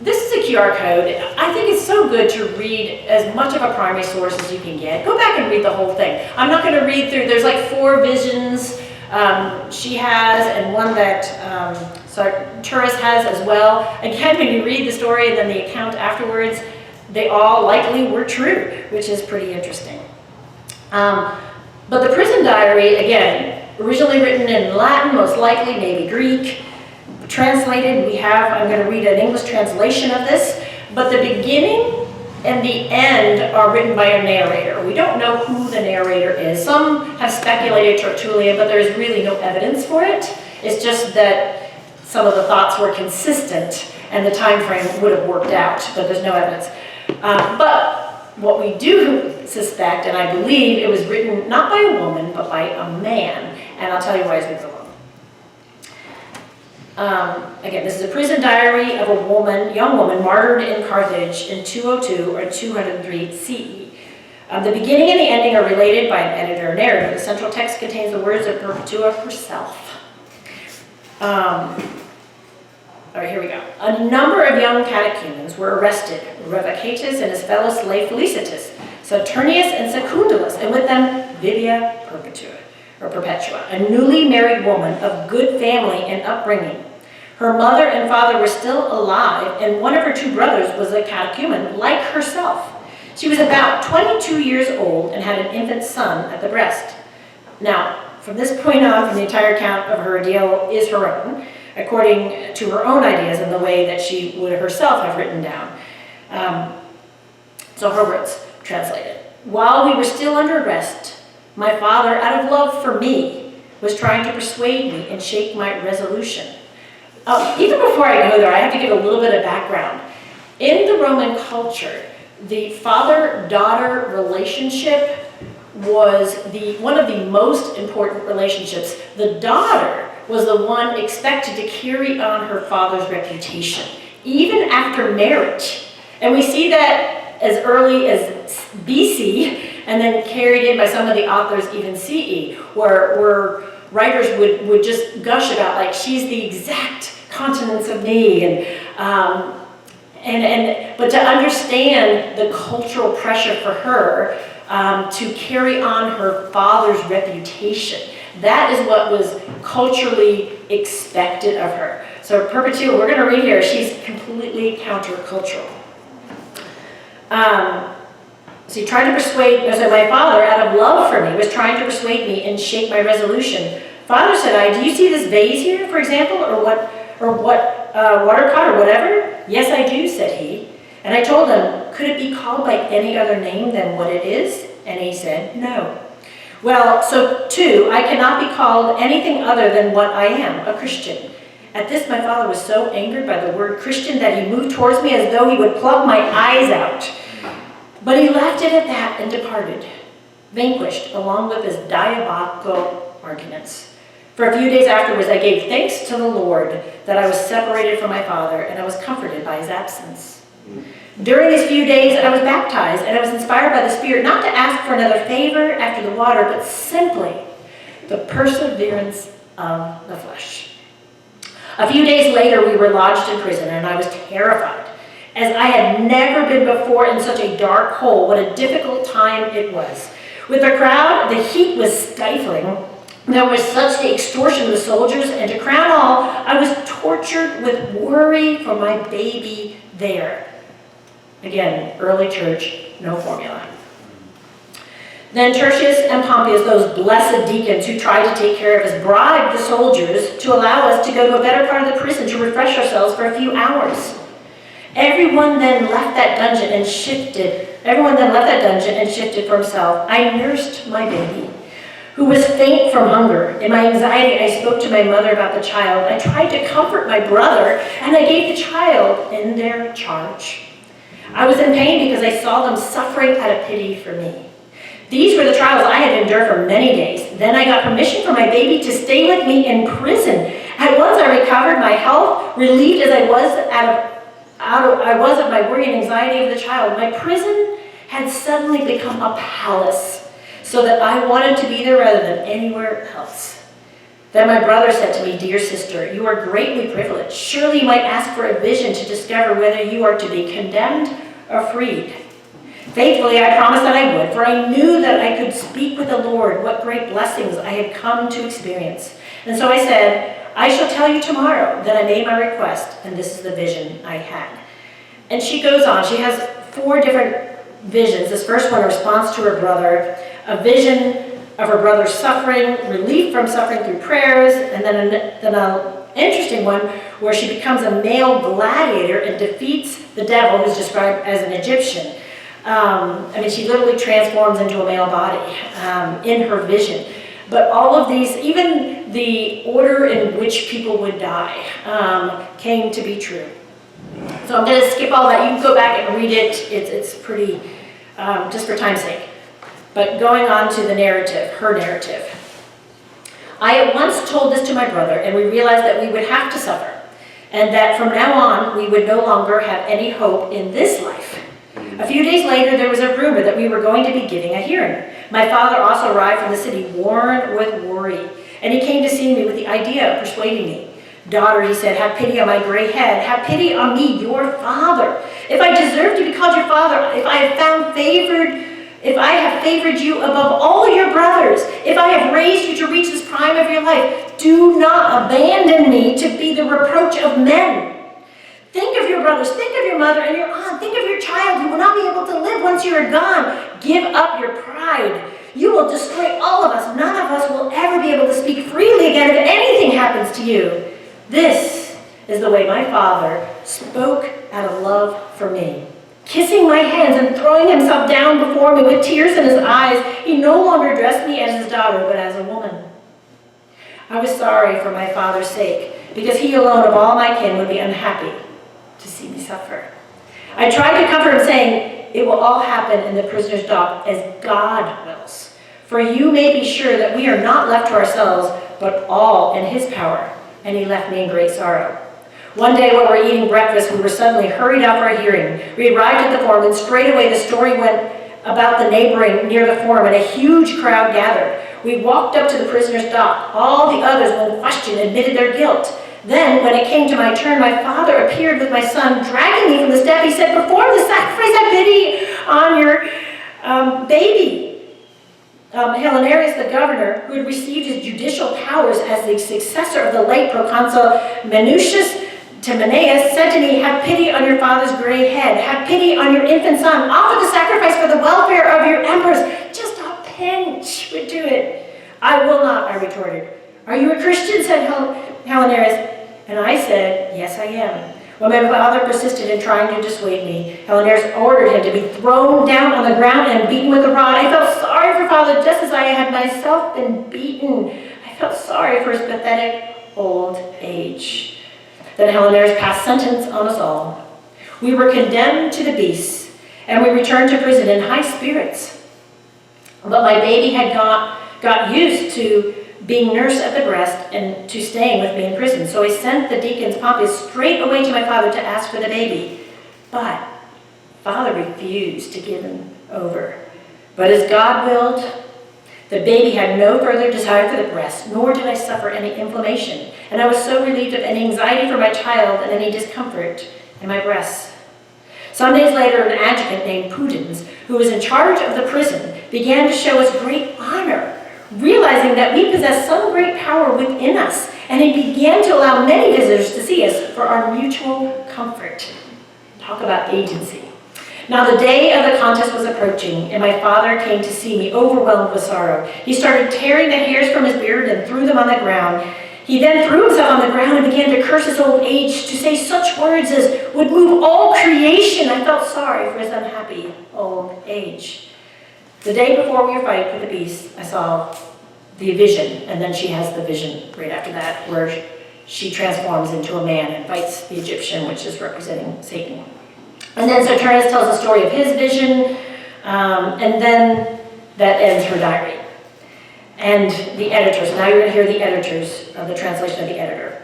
This is a QR code. I think it's so good to read as much of a primary source as you can get. Go back and read the whole thing. I'm not going to read through, there's like 4 visions she has and one that Sartoris has as well. Again, when you read the story and then the account afterwards, they all likely were true, which is pretty interesting. But the prison diary, again, originally written in Latin, most likely, maybe Greek. Translated, I'm going to read an English translation of this, but the beginning and the end are written by a narrator. We don't know who the narrator is. Some have speculated Tertullian, but there's really no evidence for it. It's just that some of the thoughts were consistent and the time frame would have worked out, but there's no evidence. But what we do suspect, and I believe it was written not by a woman, but by a man, and I'll tell you why as we go on. Again, this is a prison diary of a young woman martyred in Carthage in 202 or 203 CE. The beginning and the ending are related by an editor or narrator. The central text contains the words of Perpetua herself. All right, here we go. A number of young catechumens were arrested, Revocatus and his fellow slave Felicitas, Saturnius and Secundulus, and with them Vivia Perpetua, a newly married woman of good family and upbringing. Her mother and father were still alive, and one of her two brothers was a catechumen like herself. She was about 22 years old and had an infant son at the breast. Now, from this point on, the entire account of her ordeal is her own, according to her own ideas and the way that she would herself have written down. So her words translated. While we were still under arrest, my father, out of love for me, was trying to persuade me and shake my resolution. Even before I go there, I have to give a little bit of background. In the Roman culture, the father-daughter relationship was one of the most important relationships. The daughter was the one expected to carry on her father's reputation, even after marriage. And we see that as early as BC, and then carried in by some of the authors even CE, where writers would just gush about, like, she's the exact continence of me, but to understand the cultural pressure for her to carry on her father's reputation, that is what was culturally expected of her. So Perpetua, we're going to read here, she's completely countercultural. So he tried to so my father, out of love for me, was trying to persuade me and shake my resolution. Father, said I, do you see this vase here, for example, or what water pot or whatever? Yes, I do, said he. And I told him, could it be called by any other name than what it is? And he said, no. Well, so too, I cannot be called anything other than what I am, a Christian. At this, my father was so angered by the word Christian that he moved towards me as though he would plug my eyes out. But he left it at that and departed, vanquished, along with his diabolical arguments. For a few days afterwards, I gave thanks to the Lord that I was separated from my father, and I was comforted by his absence. During these few days, I was baptized, and I was inspired by the Spirit not to ask for another favor after the water, but simply the perseverance of the flesh. A few days later, we were lodged in prison, and I was terrified, as I had never been before in such a dark hole. What a difficult time it was. With the crowd, the heat was stifling. There was such the extortion of the soldiers, and to crown all, I was tortured with worry for my baby there. Again, early church, no formula. Then Tertius and Pompeius, those blessed deacons who tried to take care of us, bribed the soldiers to allow us to go to a better part of the prison to refresh ourselves for a few hours. Everyone then left that dungeon and shifted for himself. I nursed my baby, who was faint from hunger. In my anxiety, I spoke to my mother about the child. I tried to comfort my brother, and I gave the child in their charge. I was in pain because I saw them suffering out of pity for me. These were the trials I had endured for many days. Then I got permission for my baby to stay with me in prison. At once I recovered my health, relieved as I was of my worry and anxiety of the child. My prison had suddenly become a palace, so that I wanted to be there rather than anywhere else. Then my brother said to me, dear sister, you are greatly privileged. Surely you might ask for a vision to discover whether you are to be condemned or freed. Faithfully, I promised that I would, for I knew that I could speak with the Lord what great blessings I had come to experience. And so I said, I shall tell you tomorrow that I made my request, and this is the vision I had. And she goes on. She has 4 different visions. This first one, a response to her brother, a vision of her brother's suffering, relief from suffering through prayers, and then an interesting one where she becomes a male gladiator and defeats the devil, who's described as an Egyptian. She literally transforms into a male body in her vision. But all of these, even the order in which people would die, came to be true. So I'm going to skip all that. You can go back and read it. It's pretty, just for time's sake. But going on to the narrative, her narrative. I at once told this to my brother, and we realized that we would have to suffer, and that from now on we would no longer have any hope in this life. A few days later, there was a rumor that we were going to be giving a hearing. My father also arrived from the city, worn with worry, and he came to see me with the idea of persuading me. Daughter, he said, have pity on my gray head. Have pity on me, your father. If I deserve to be called your father, if I have favored you above all your brothers, if I have raised you to reach this prime of your life, do not abandon me to be the reproach of men. Think of your brothers, think of your mother and your aunt, think of your child who will not be able to live once you are gone. Give up your pride. You will destroy all of us. None of us will ever be able to speak freely again if anything happens to you. This is the way my father spoke out of love for me. Kissing my hands and throwing himself down before me with tears in his eyes, he no longer addressed me as his daughter, but as a woman. I was sorry for my father's sake, because he alone of all my kin would be unhappy to see me suffer. I tried to comfort him, saying, it will all happen in the prisoner's dock as God wills. For you may be sure that we are not left to ourselves, but all in his power. And he left me in great sorrow. One day when we were eating breakfast, we were suddenly hurried out for a hearing. We arrived at the forum, and straightway the story went about the neighboring near the forum, and a huge crowd gathered. We walked up to the prisoner's dock. All the others, when questioned, admitted their guilt. Then, when it came to my turn, my father appeared with my son, dragging me from the step. He said, perform the sacrifice, have pity on your baby. Helenarius, the governor, who had received his judicial powers as the successor of the late proconsul Minucius Timonius, said to me, have pity on your father's gray head. Have pity on your infant son. Offer the sacrifice for the welfare of your emperors. Just a pinch would do it. I will not, I retorted. Are you a Christian? Said Helenarius. And I said, yes, I am. When my father persisted in trying to dissuade me, Helenarius ordered him to be thrown down on the ground and beaten with a rod. I felt sorry for father just as I had myself been beaten. I felt sorry for his pathetic old age. Then Helenarius passed sentence on us all. We were condemned to the beasts, and we returned to prison in high spirits. But my baby had got used to being nursed at the breast and to staying with me in prison. So I sent the deacons Pompeius straight away to my father to ask for the baby. But father refused to give him over. But as God willed, the baby had no further desire for the breast, nor did I suffer any inflammation. And I was so relieved of any anxiety for my child and any discomfort in my breasts. Some days later, an adjutant named Pudens, who was in charge of the prison, began to show us great honor, realizing that we possess some great power within us, and he began to allow many visitors to see us for our mutual comfort. Talk about agency. Now the day of the contest was approaching, and my father came to see me, overwhelmed with sorrow. He started tearing the hairs from his beard and threw them on the ground. He then threw himself on the ground and began to curse his old age, to say such words as would move all creation. I felt sorry for his unhappy old age. The day before we were fighting for the beast, I saw the vision, and then she has the vision right after that, where she transforms into a man and fights the Egyptian, which is representing Satan. And then Soternius tells the story of his vision, and then that ends her diary. And the editors, now you're going to hear the editors of the translation of the editor.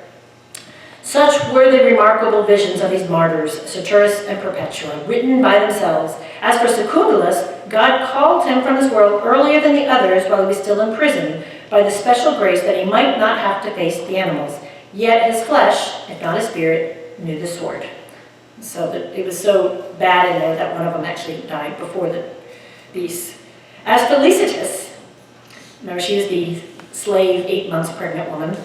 Such were the remarkable visions of these martyrs, Soternius and Perpetua, written by themselves. As for Secundulus, God called him from this world earlier than the others while he was still in prison, by the special grace that he might not have to face the animals. Yet his flesh, if not his spirit, knew the sword. So that it was so bad in there that one of them actually died before the beast. As Felicitas, remember she was the slave, 8 months pregnant woman,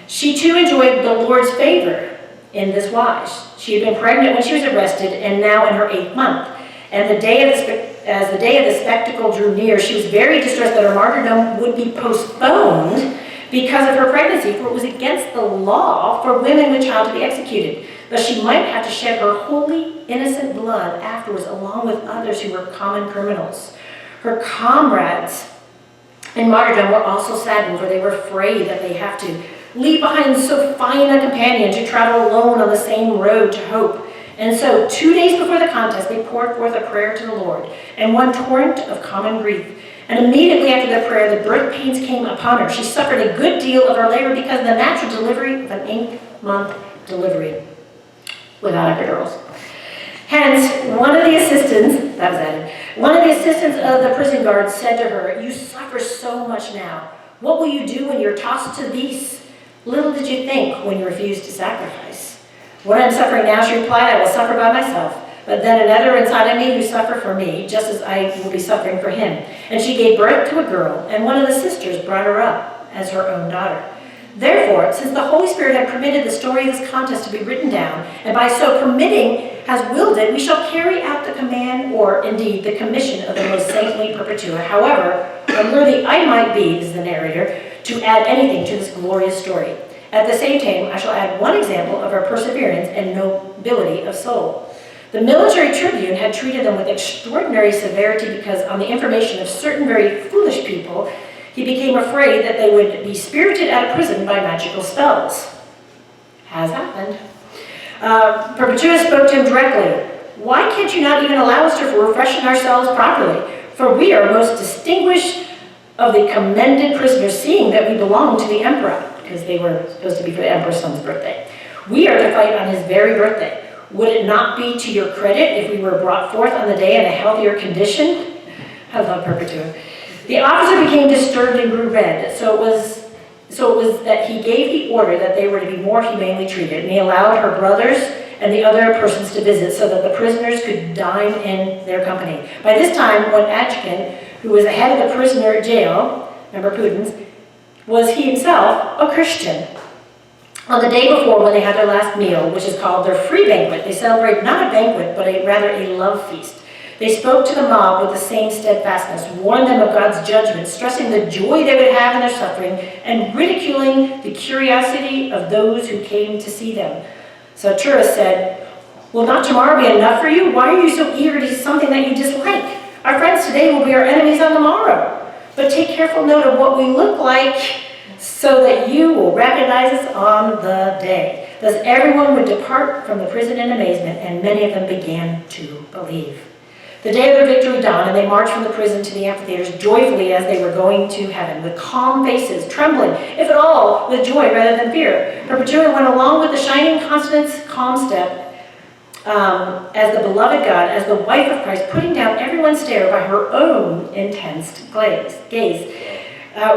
she too enjoyed the Lord's favor in this wise. She had been pregnant when she was arrested, and now in her 8th month. And as the day of the spectacle drew near, she was very distressed that her martyrdom would be postponed because of her pregnancy, for it was against the law for women with child to be executed. But she might have to shed her holy, innocent blood afterwards, along with others who were common criminals. Her comrades in martyrdom were also saddened, for they were afraid that they have to leave behind so fine a companion to travel alone on the same road to hope. And so 2 days before the contest, they poured forth a prayer to the Lord, and one torrent of common grief. And immediately after the prayer, the birth pains came upon her. She suffered a good deal of her labor because of the natural delivery of an 8-month delivery without epidurals. Hence, one of the assistants of the prison guards said to her, "You suffer so much now. What will you do when you're tossed to the beasts? Little did you think when you refused to sacrifice." "What I'm suffering now," she replied, "I will suffer by myself. But then another inside of me who suffer for me, just as I will be suffering for him." And she gave birth to a girl, and one of the sisters brought her up as her own daughter. Therefore, since the Holy Spirit had permitted the story of this contest to be written down, and by so permitting has willed it, we shall carry out the command, or indeed the commission of the most saintly Perpetua. However, unworthy I might be, is the narrator, to add anything to this glorious story. At the same time, I shall add one example of her perseverance and nobility of soul. The military tribune had treated them with extraordinary severity because, on the information of certain very foolish people, he became afraid that they would be spirited out of prison by magical spells. Has happened. Perpetua spoke to him directly. "Why can't you not even allow us to refresh ourselves properly? For we are most distinguished of the commended prisoners, seeing that we belong to the emperor," because they were supposed to be for the emperor's son's birthday. "We are to fight on his very birthday. Would it not be to your credit if we were brought forth on the day in a healthier condition?" I love Perpetua. The officer became disturbed and grew red, so it was that he gave the order that they were to be more humanely treated, and he allowed her brothers and the other persons to visit so that the prisoners could dine in their company. By this time, one adjutant, who was the head of the prisoner jail, remember Pudens, was he himself a Christian. On the day before, when they had their last meal, which is called their free banquet, they celebrated not a banquet, but rather a love feast. They spoke to the mob with the same steadfastness, warned them of God's judgment, stressing the joy they would have in their suffering, and ridiculing the curiosity of those who came to see them. Saturus said, "Will not tomorrow be enough for you? Why are you so eager to see something that you dislike? Our friends today will be our enemies on the morrow. But take careful note of what we look like, so that you will recognize us on the day." Thus everyone would depart from the prison in amazement, and many of them began to believe. The day of their victory dawned, and they marched from the prison to the amphitheaters joyfully as they were going to heaven, with calm faces, trembling, if at all, with joy rather than fear. Perpetua went along with the shining countenance, calm step, as the beloved God, as the wife of Christ, putting down everyone's stare by her own intense gaze.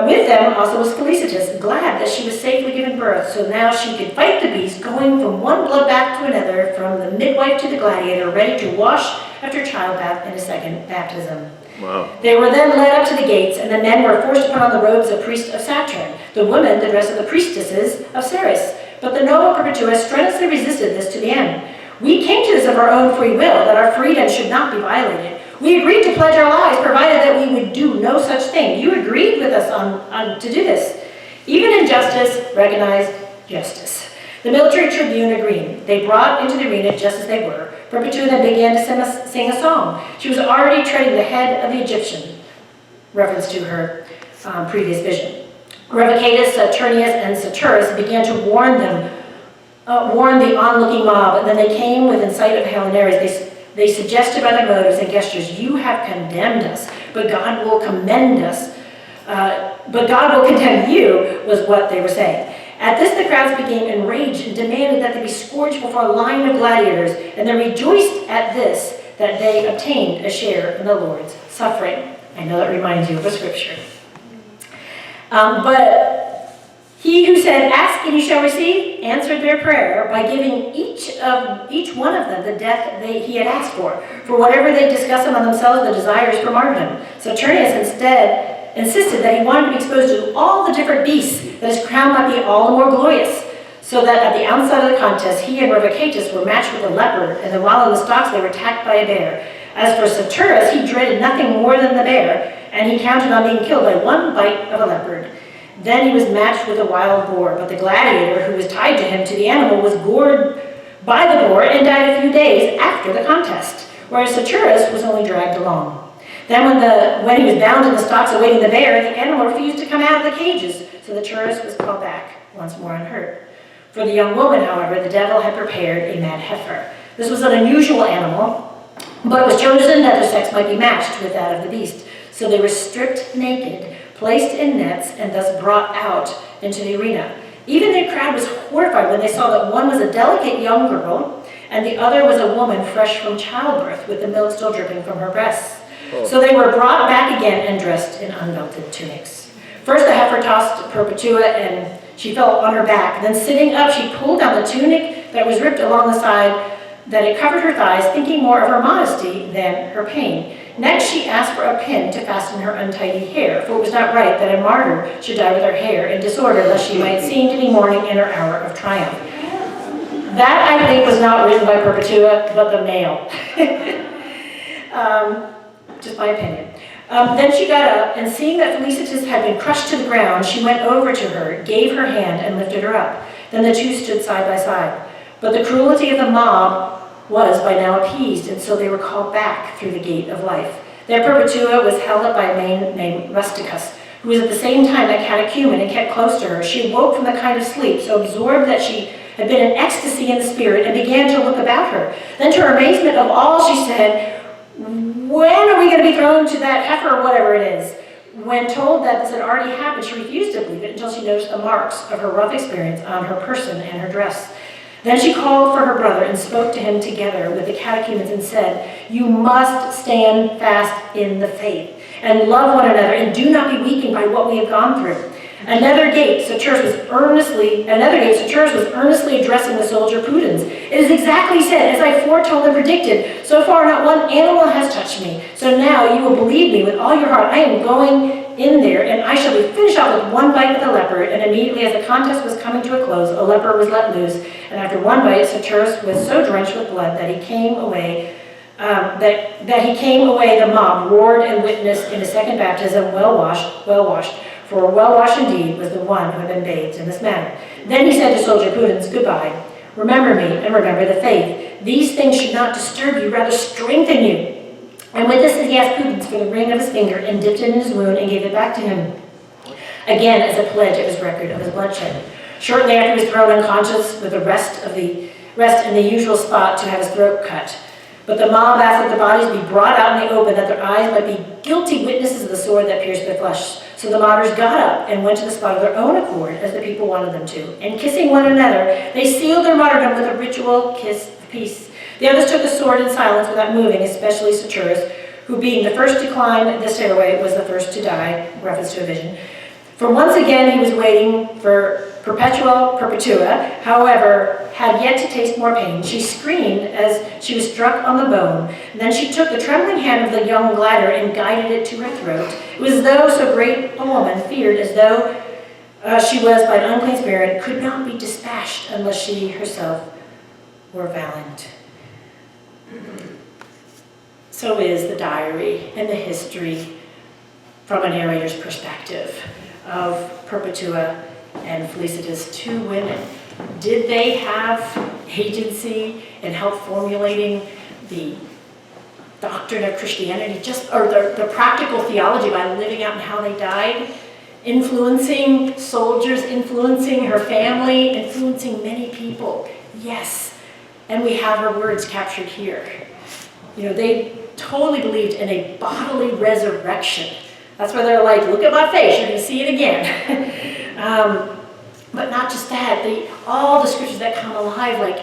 With them also was Felicitas, glad that she was safely given birth, so now she could fight the beast, going from one bloodbath to another, from the midwife to the gladiator, ready to wash after childbirth and a second baptism. Wow. They were then led up to the gates, and the men were forced to put on the robes of priests of Saturn, the women the dress of the priestesses of Ceres. But the noble Perpetua strenuously resisted this to the end. "We came to this of our own free will, that our freedom should not be violated. We agreed to pledge our lives, provided that we would do no such thing. You agreed with us to do this. Even injustice recognized justice." The military tribune agreed. They brought into the arena just as they were. Perpetua then began to sing a song. She was already treading the head of the Egyptian, reference to her previous vision. Revocatus, Saturnius, and Saturus began to warn the onlooking mob, and then they came within sight of Helenares. They suggested by their motives and gestures, "You have condemned us, but God will commend us. But God will condemn you," was what they were saying. At this, the crowds became enraged and demanded that they be scourged before a line of gladiators, and they rejoiced at this, that they obtained a share in the Lord's suffering. I know that reminds you of a scripture. But he who said, "Ask and you shall receive," answered their prayer by giving each one of them the death he had asked for. For whatever they discussed among themselves, the desires for martyrdom. Saturnius instead insisted that he wanted to be exposed to all the different beasts, that his crown might be all the more glorious, so that at the outside of the contest, he and Revocatus were matched with a leopard, and then while in the stocks, they were attacked by a bear. As for Saturus, he dreaded nothing more than the bear, and he counted on being killed by one bite of a leopard. Then he was matched with a wild boar, but the gladiator who was tied to him to the animal was gored by the boar and died a few days after the contest, whereas Saturus was only dragged along. Then when he was bound in the stocks awaiting the bear, the animal refused to come out of the cages, so the Saturus was called back once more unhurt. For the young woman, however, the devil had prepared a mad heifer. This was an unusual animal, but it was chosen that their sex might be matched with that of the beast. So they were stripped naked, placed in nets, and thus brought out into the arena. Even the crowd was horrified when they saw that one was a delicate young girl, and the other was a woman fresh from childbirth, with the milk still dripping from her breasts. So they were brought back again and dressed in unbelted tunics. First the heifer tossed Perpetua, and she fell on her back. Then sitting up, she pulled down the tunic that was ripped along the side, that it covered her thighs, thinking more of her modesty than her pain. Next, she asked for a pin to fasten her untidy hair, for it was not right that a martyr should die with her hair in disorder, lest she might seem to be mourning in her hour of triumph. That, I think, was not written by Perpetua, but the male. Just my opinion. Then she got up, and seeing that Felicitas had been crushed to the ground, she went over to her, gave her hand, and lifted her up. Then the two stood side by side. But the cruelty of the mob was by now appeased, and so they were called back through the gate of life. There Perpetua was held up by a man named Rusticus, who was at the same time a catechumen and kept close to her. She awoke from the kind of sleep, so absorbed that she had been in ecstasy in the spirit, and began to look about her. Then to her amazement of all, she said, "When are we going to be thrown to that heifer," or whatever it is? When told that this had already happened, she refused to believe it until she noticed the marks of her rough experience on her person and her dress. Then she called for her brother and spoke to him together with the catechumens and said, "You must stand fast in the faith and love one another, and do not be weakened by what we have gone through." Another gate, Saturus was earnestly addressing the soldier Pudens. "It is exactly said, as I foretold and predicted. So far not one animal has touched me. So now you will believe me with all your heart. I am going in there, and I shall be finished off with one bite with a leopard." And immediately as the contest was coming to a close, a leopard was let loose, and after one bite, Saturus was so drenched with blood that he came away. The mob roared and witnessed in a second baptism, well washed. For well-washed indeed was the one who had been bathed in this manner. Then he said to soldier Pudens, "Goodbye. Remember me and remember the faith. These things should not disturb you, rather strengthen you." And with this he asked Pudens for the ring of his finger and dipped it in his wound and gave it back to him, again as a pledge of his record of his bloodshed. Shortly after he was thrown unconscious with the rest in the usual spot to have his throat cut. But the mob asked that the bodies be brought out in the open, that their eyes might be guilty witnesses of the sword that pierced their flesh. So the martyrs got up and went to the spot of their own accord, as the people wanted them to. And kissing one another, they sealed their martyrdom with a ritual kiss of peace. The others took the sword in silence without moving, especially Saturus, who being the first to climb the stairway was the first to die, reference to a vision. For once again he was waiting for Perpetua, however, had yet to taste more pain. She screamed as she was struck on the bone. And then she took the trembling hand of the young glider and guided it to her throat. It was as though so great a woman feared, as though she was by an unclean spirit, could not be dispatched unless she herself were valiant. So is the diary and the history from a narrator's perspective of Perpetua and Felicitas, two women. Did they have agency in help formulating the doctrine of Christianity, or the practical theology by living out and how they died? Influencing soldiers, influencing her family, influencing many people. Yes, and we have her words captured here. You know, they totally believed in a bodily resurrection. That's why they're like, "Look at my face, you're going to see it again." But not just that, all the scriptures that come alive, like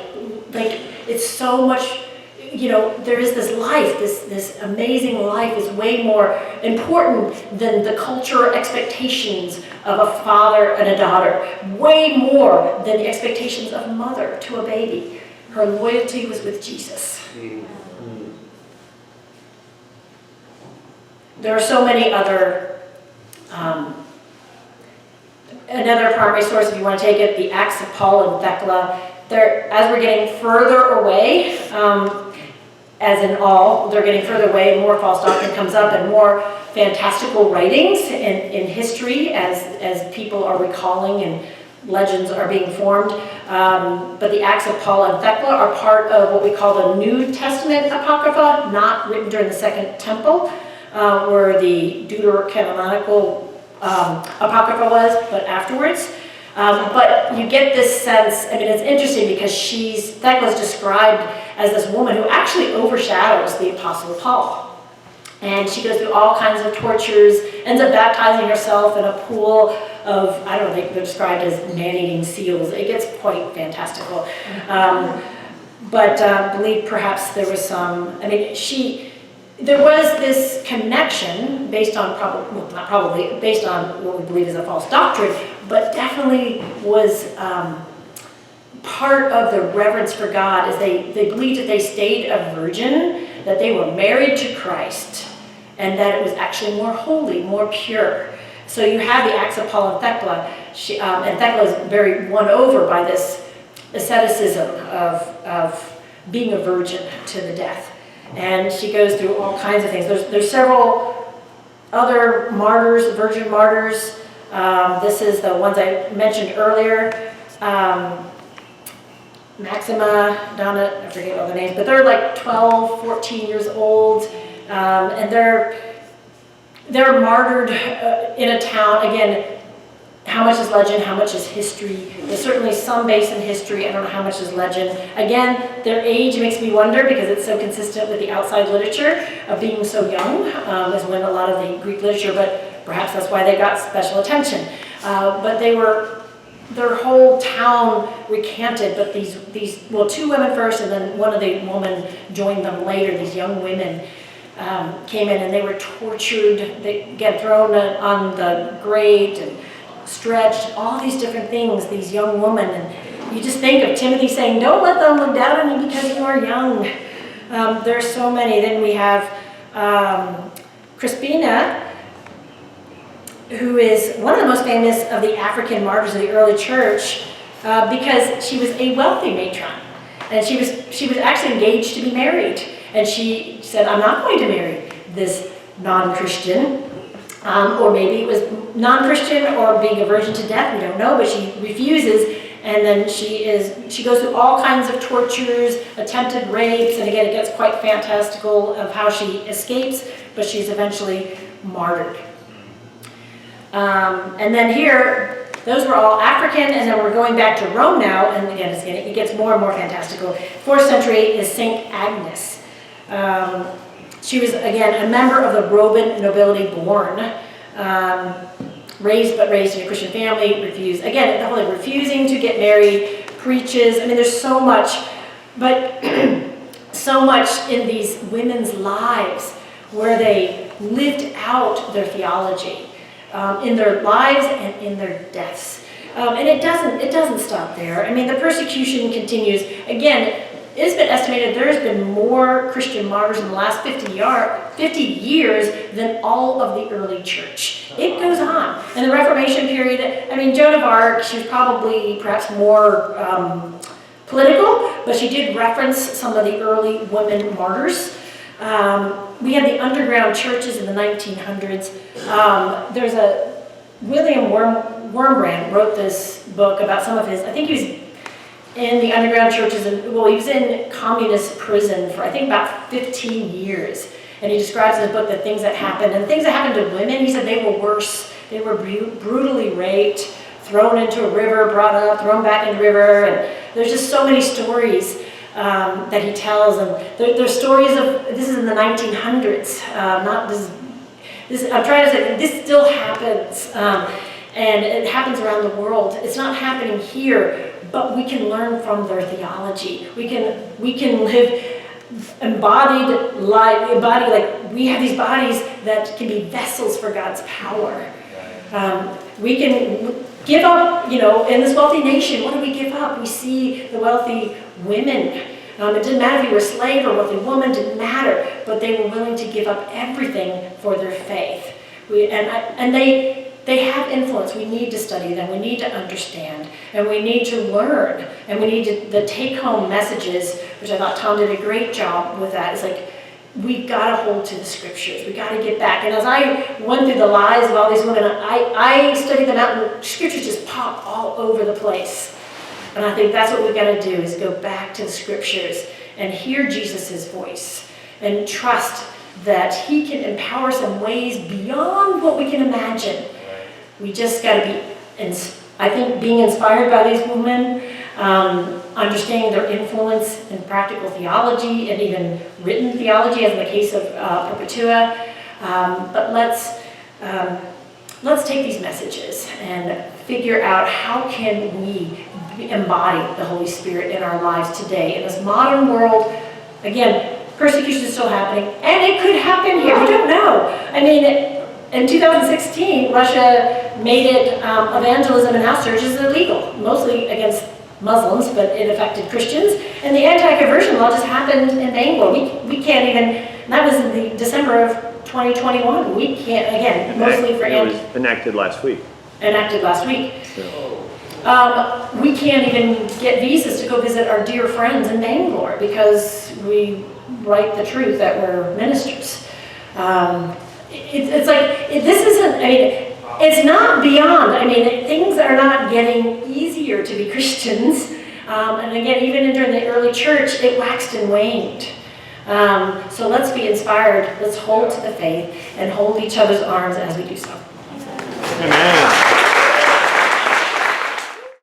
it's so much, you know, there is this life, this amazing life is way more important than the cultural expectations of a father and a daughter, way more than the expectations of a mother to a baby. Her loyalty was with Jesus. There are so many other, another primary source, if you want to take it, the Acts of Paul and Thecla. As we're getting further away, as in all, they're getting further away, more false doctrine comes up and more fantastical writings in history as people are recalling and legends are being formed. But the Acts of Paul and Thecla are part of what we call the New Testament Apocrypha, not written during the Second Temple, where the Deuterocanonical Apocrypha was, but afterwards. But you get this sense, I mean, it's interesting because Thecla's described as this woman who actually overshadows the Apostle Paul. And she goes through all kinds of tortures, ends up baptizing herself in a pool of, I don't know, they're described as man-eating seals. It gets quite fantastical. But I believe perhaps there was some, there was this connection based on, not probably, based on what we believe is a false doctrine, but definitely was part of the reverence for God, is they believed that they stayed a virgin, that they were married to Christ, and that it was actually more holy, more pure. So you have the Acts of Paul and Thecla, and Thecla is very won over by this asceticism of being a virgin to the death. And she goes through all kinds of things. There's several other martyrs, virgin martyrs. This is the ones I mentioned earlier. Maxima, Donna, I forget all the names, but they're like 12, 14 years old, and they're martyred in a town. Again, how much is legend, how much is history? There's certainly some base in history. I don't know how much is legend. Again, their age makes me wonder, because it's so consistent with the outside literature of being so young, is when a lot of the Greek literature, but perhaps that's why they got special attention. But their whole town recanted, but these two women first, and then one of the women joined them later. These young women came in, and they were tortured. They get thrown on the grate and stretched, all these different things, these young women. And you just think of Timothy saying, don't let them look down on you because you are young. There's so many. Then we have Crispina, who is one of the most famous of the African martyrs of the early church, because she was a wealthy matron. And she was actually engaged to be married. And she said, I'm not going to marry this non-Christian. Or maybe it was non-Christian or being a virgin to death, we don't know, but she refuses. And then she goes through all kinds of tortures, attempted rapes, and again, it gets quite fantastical of how she escapes, but she's eventually martyred. And then here, those were all African, and then we're going back to Rome now, and again, it gets more and more fantastical. 4th century is Saint Agnes. She was, again, a member of the Roman nobility born, raised in a Christian family, refused. Again, the whole refusing to get married, preaches. There's so much, but so much in these women's lives where they lived out their theology, in their lives and in their deaths. And it doesn't stop there. The persecution continues. Again, it's been estimated there's been more Christian martyrs in the last 50 years than all of the early church. It goes on. In the Reformation period, Joan of Arc, she was probably perhaps more political, but she did reference some of the early women martyrs. We had the underground churches in the 1900s. There's William Wurmbrand wrote this book about some of his, I think he was in the underground churches, and he was in communist prison for I think about 15 years. And he describes in the book the things that happened, and things that happened to women, he said they were worse. They were brutally raped, thrown into a river, brought up, thrown back in the river, and there's just so many stories that he tells. And there's stories of, this is in the 1900s, I'm trying to say, this still happens, and it happens around the world. It's not happening here, but we can learn from their theology. We can live embodied life, like we have these bodies that can be vessels for God's power. We can give up, in this wealthy nation, what do we give up? We see the wealthy women. It didn't matter if you were a slave or a wealthy woman, didn't matter, but they were willing to give up everything for their faith. And they have influence. We need to study them. We need to understand. And we need to learn. And we need the take-home messages, which I thought Tom did a great job with that. It's like, we got to hold to the scriptures. We got to get back. And as I went through the lives of all these women, I studied them out, and scriptures just pop all over the place. And I think that's what we've got to do, is go back to the scriptures and hear Jesus' voice and trust that he can empower us in ways beyond what we can imagine. We just got to be I think being inspired by these women, understanding their influence in practical theology and even written theology, as in the case of Perpetua. But let's take these messages and figure out how can we embody the Holy Spirit in our lives today. In this modern world, again, persecution is still happening, and it could happen here. We don't know. I mean, in 2016, Russia made it evangelism in house churches illegal, mostly against Muslims, but it affected Christians. And the anti-conversion law just happened in Bangalore. We can't even, that was in the December of 2021. We can't, again, mostly for it was enacted last week. enacted last week. We can't even get visas to go visit our dear friends in Bangalore because we write the truth that we're ministers. It's like, this isn't, I mean, it's not beyond, I mean, things are not getting easier to be Christians. And again, even during the early church, it waxed and waned. So let's be inspired, let's hold to the faith and hold each other's arms as we do so. Amen.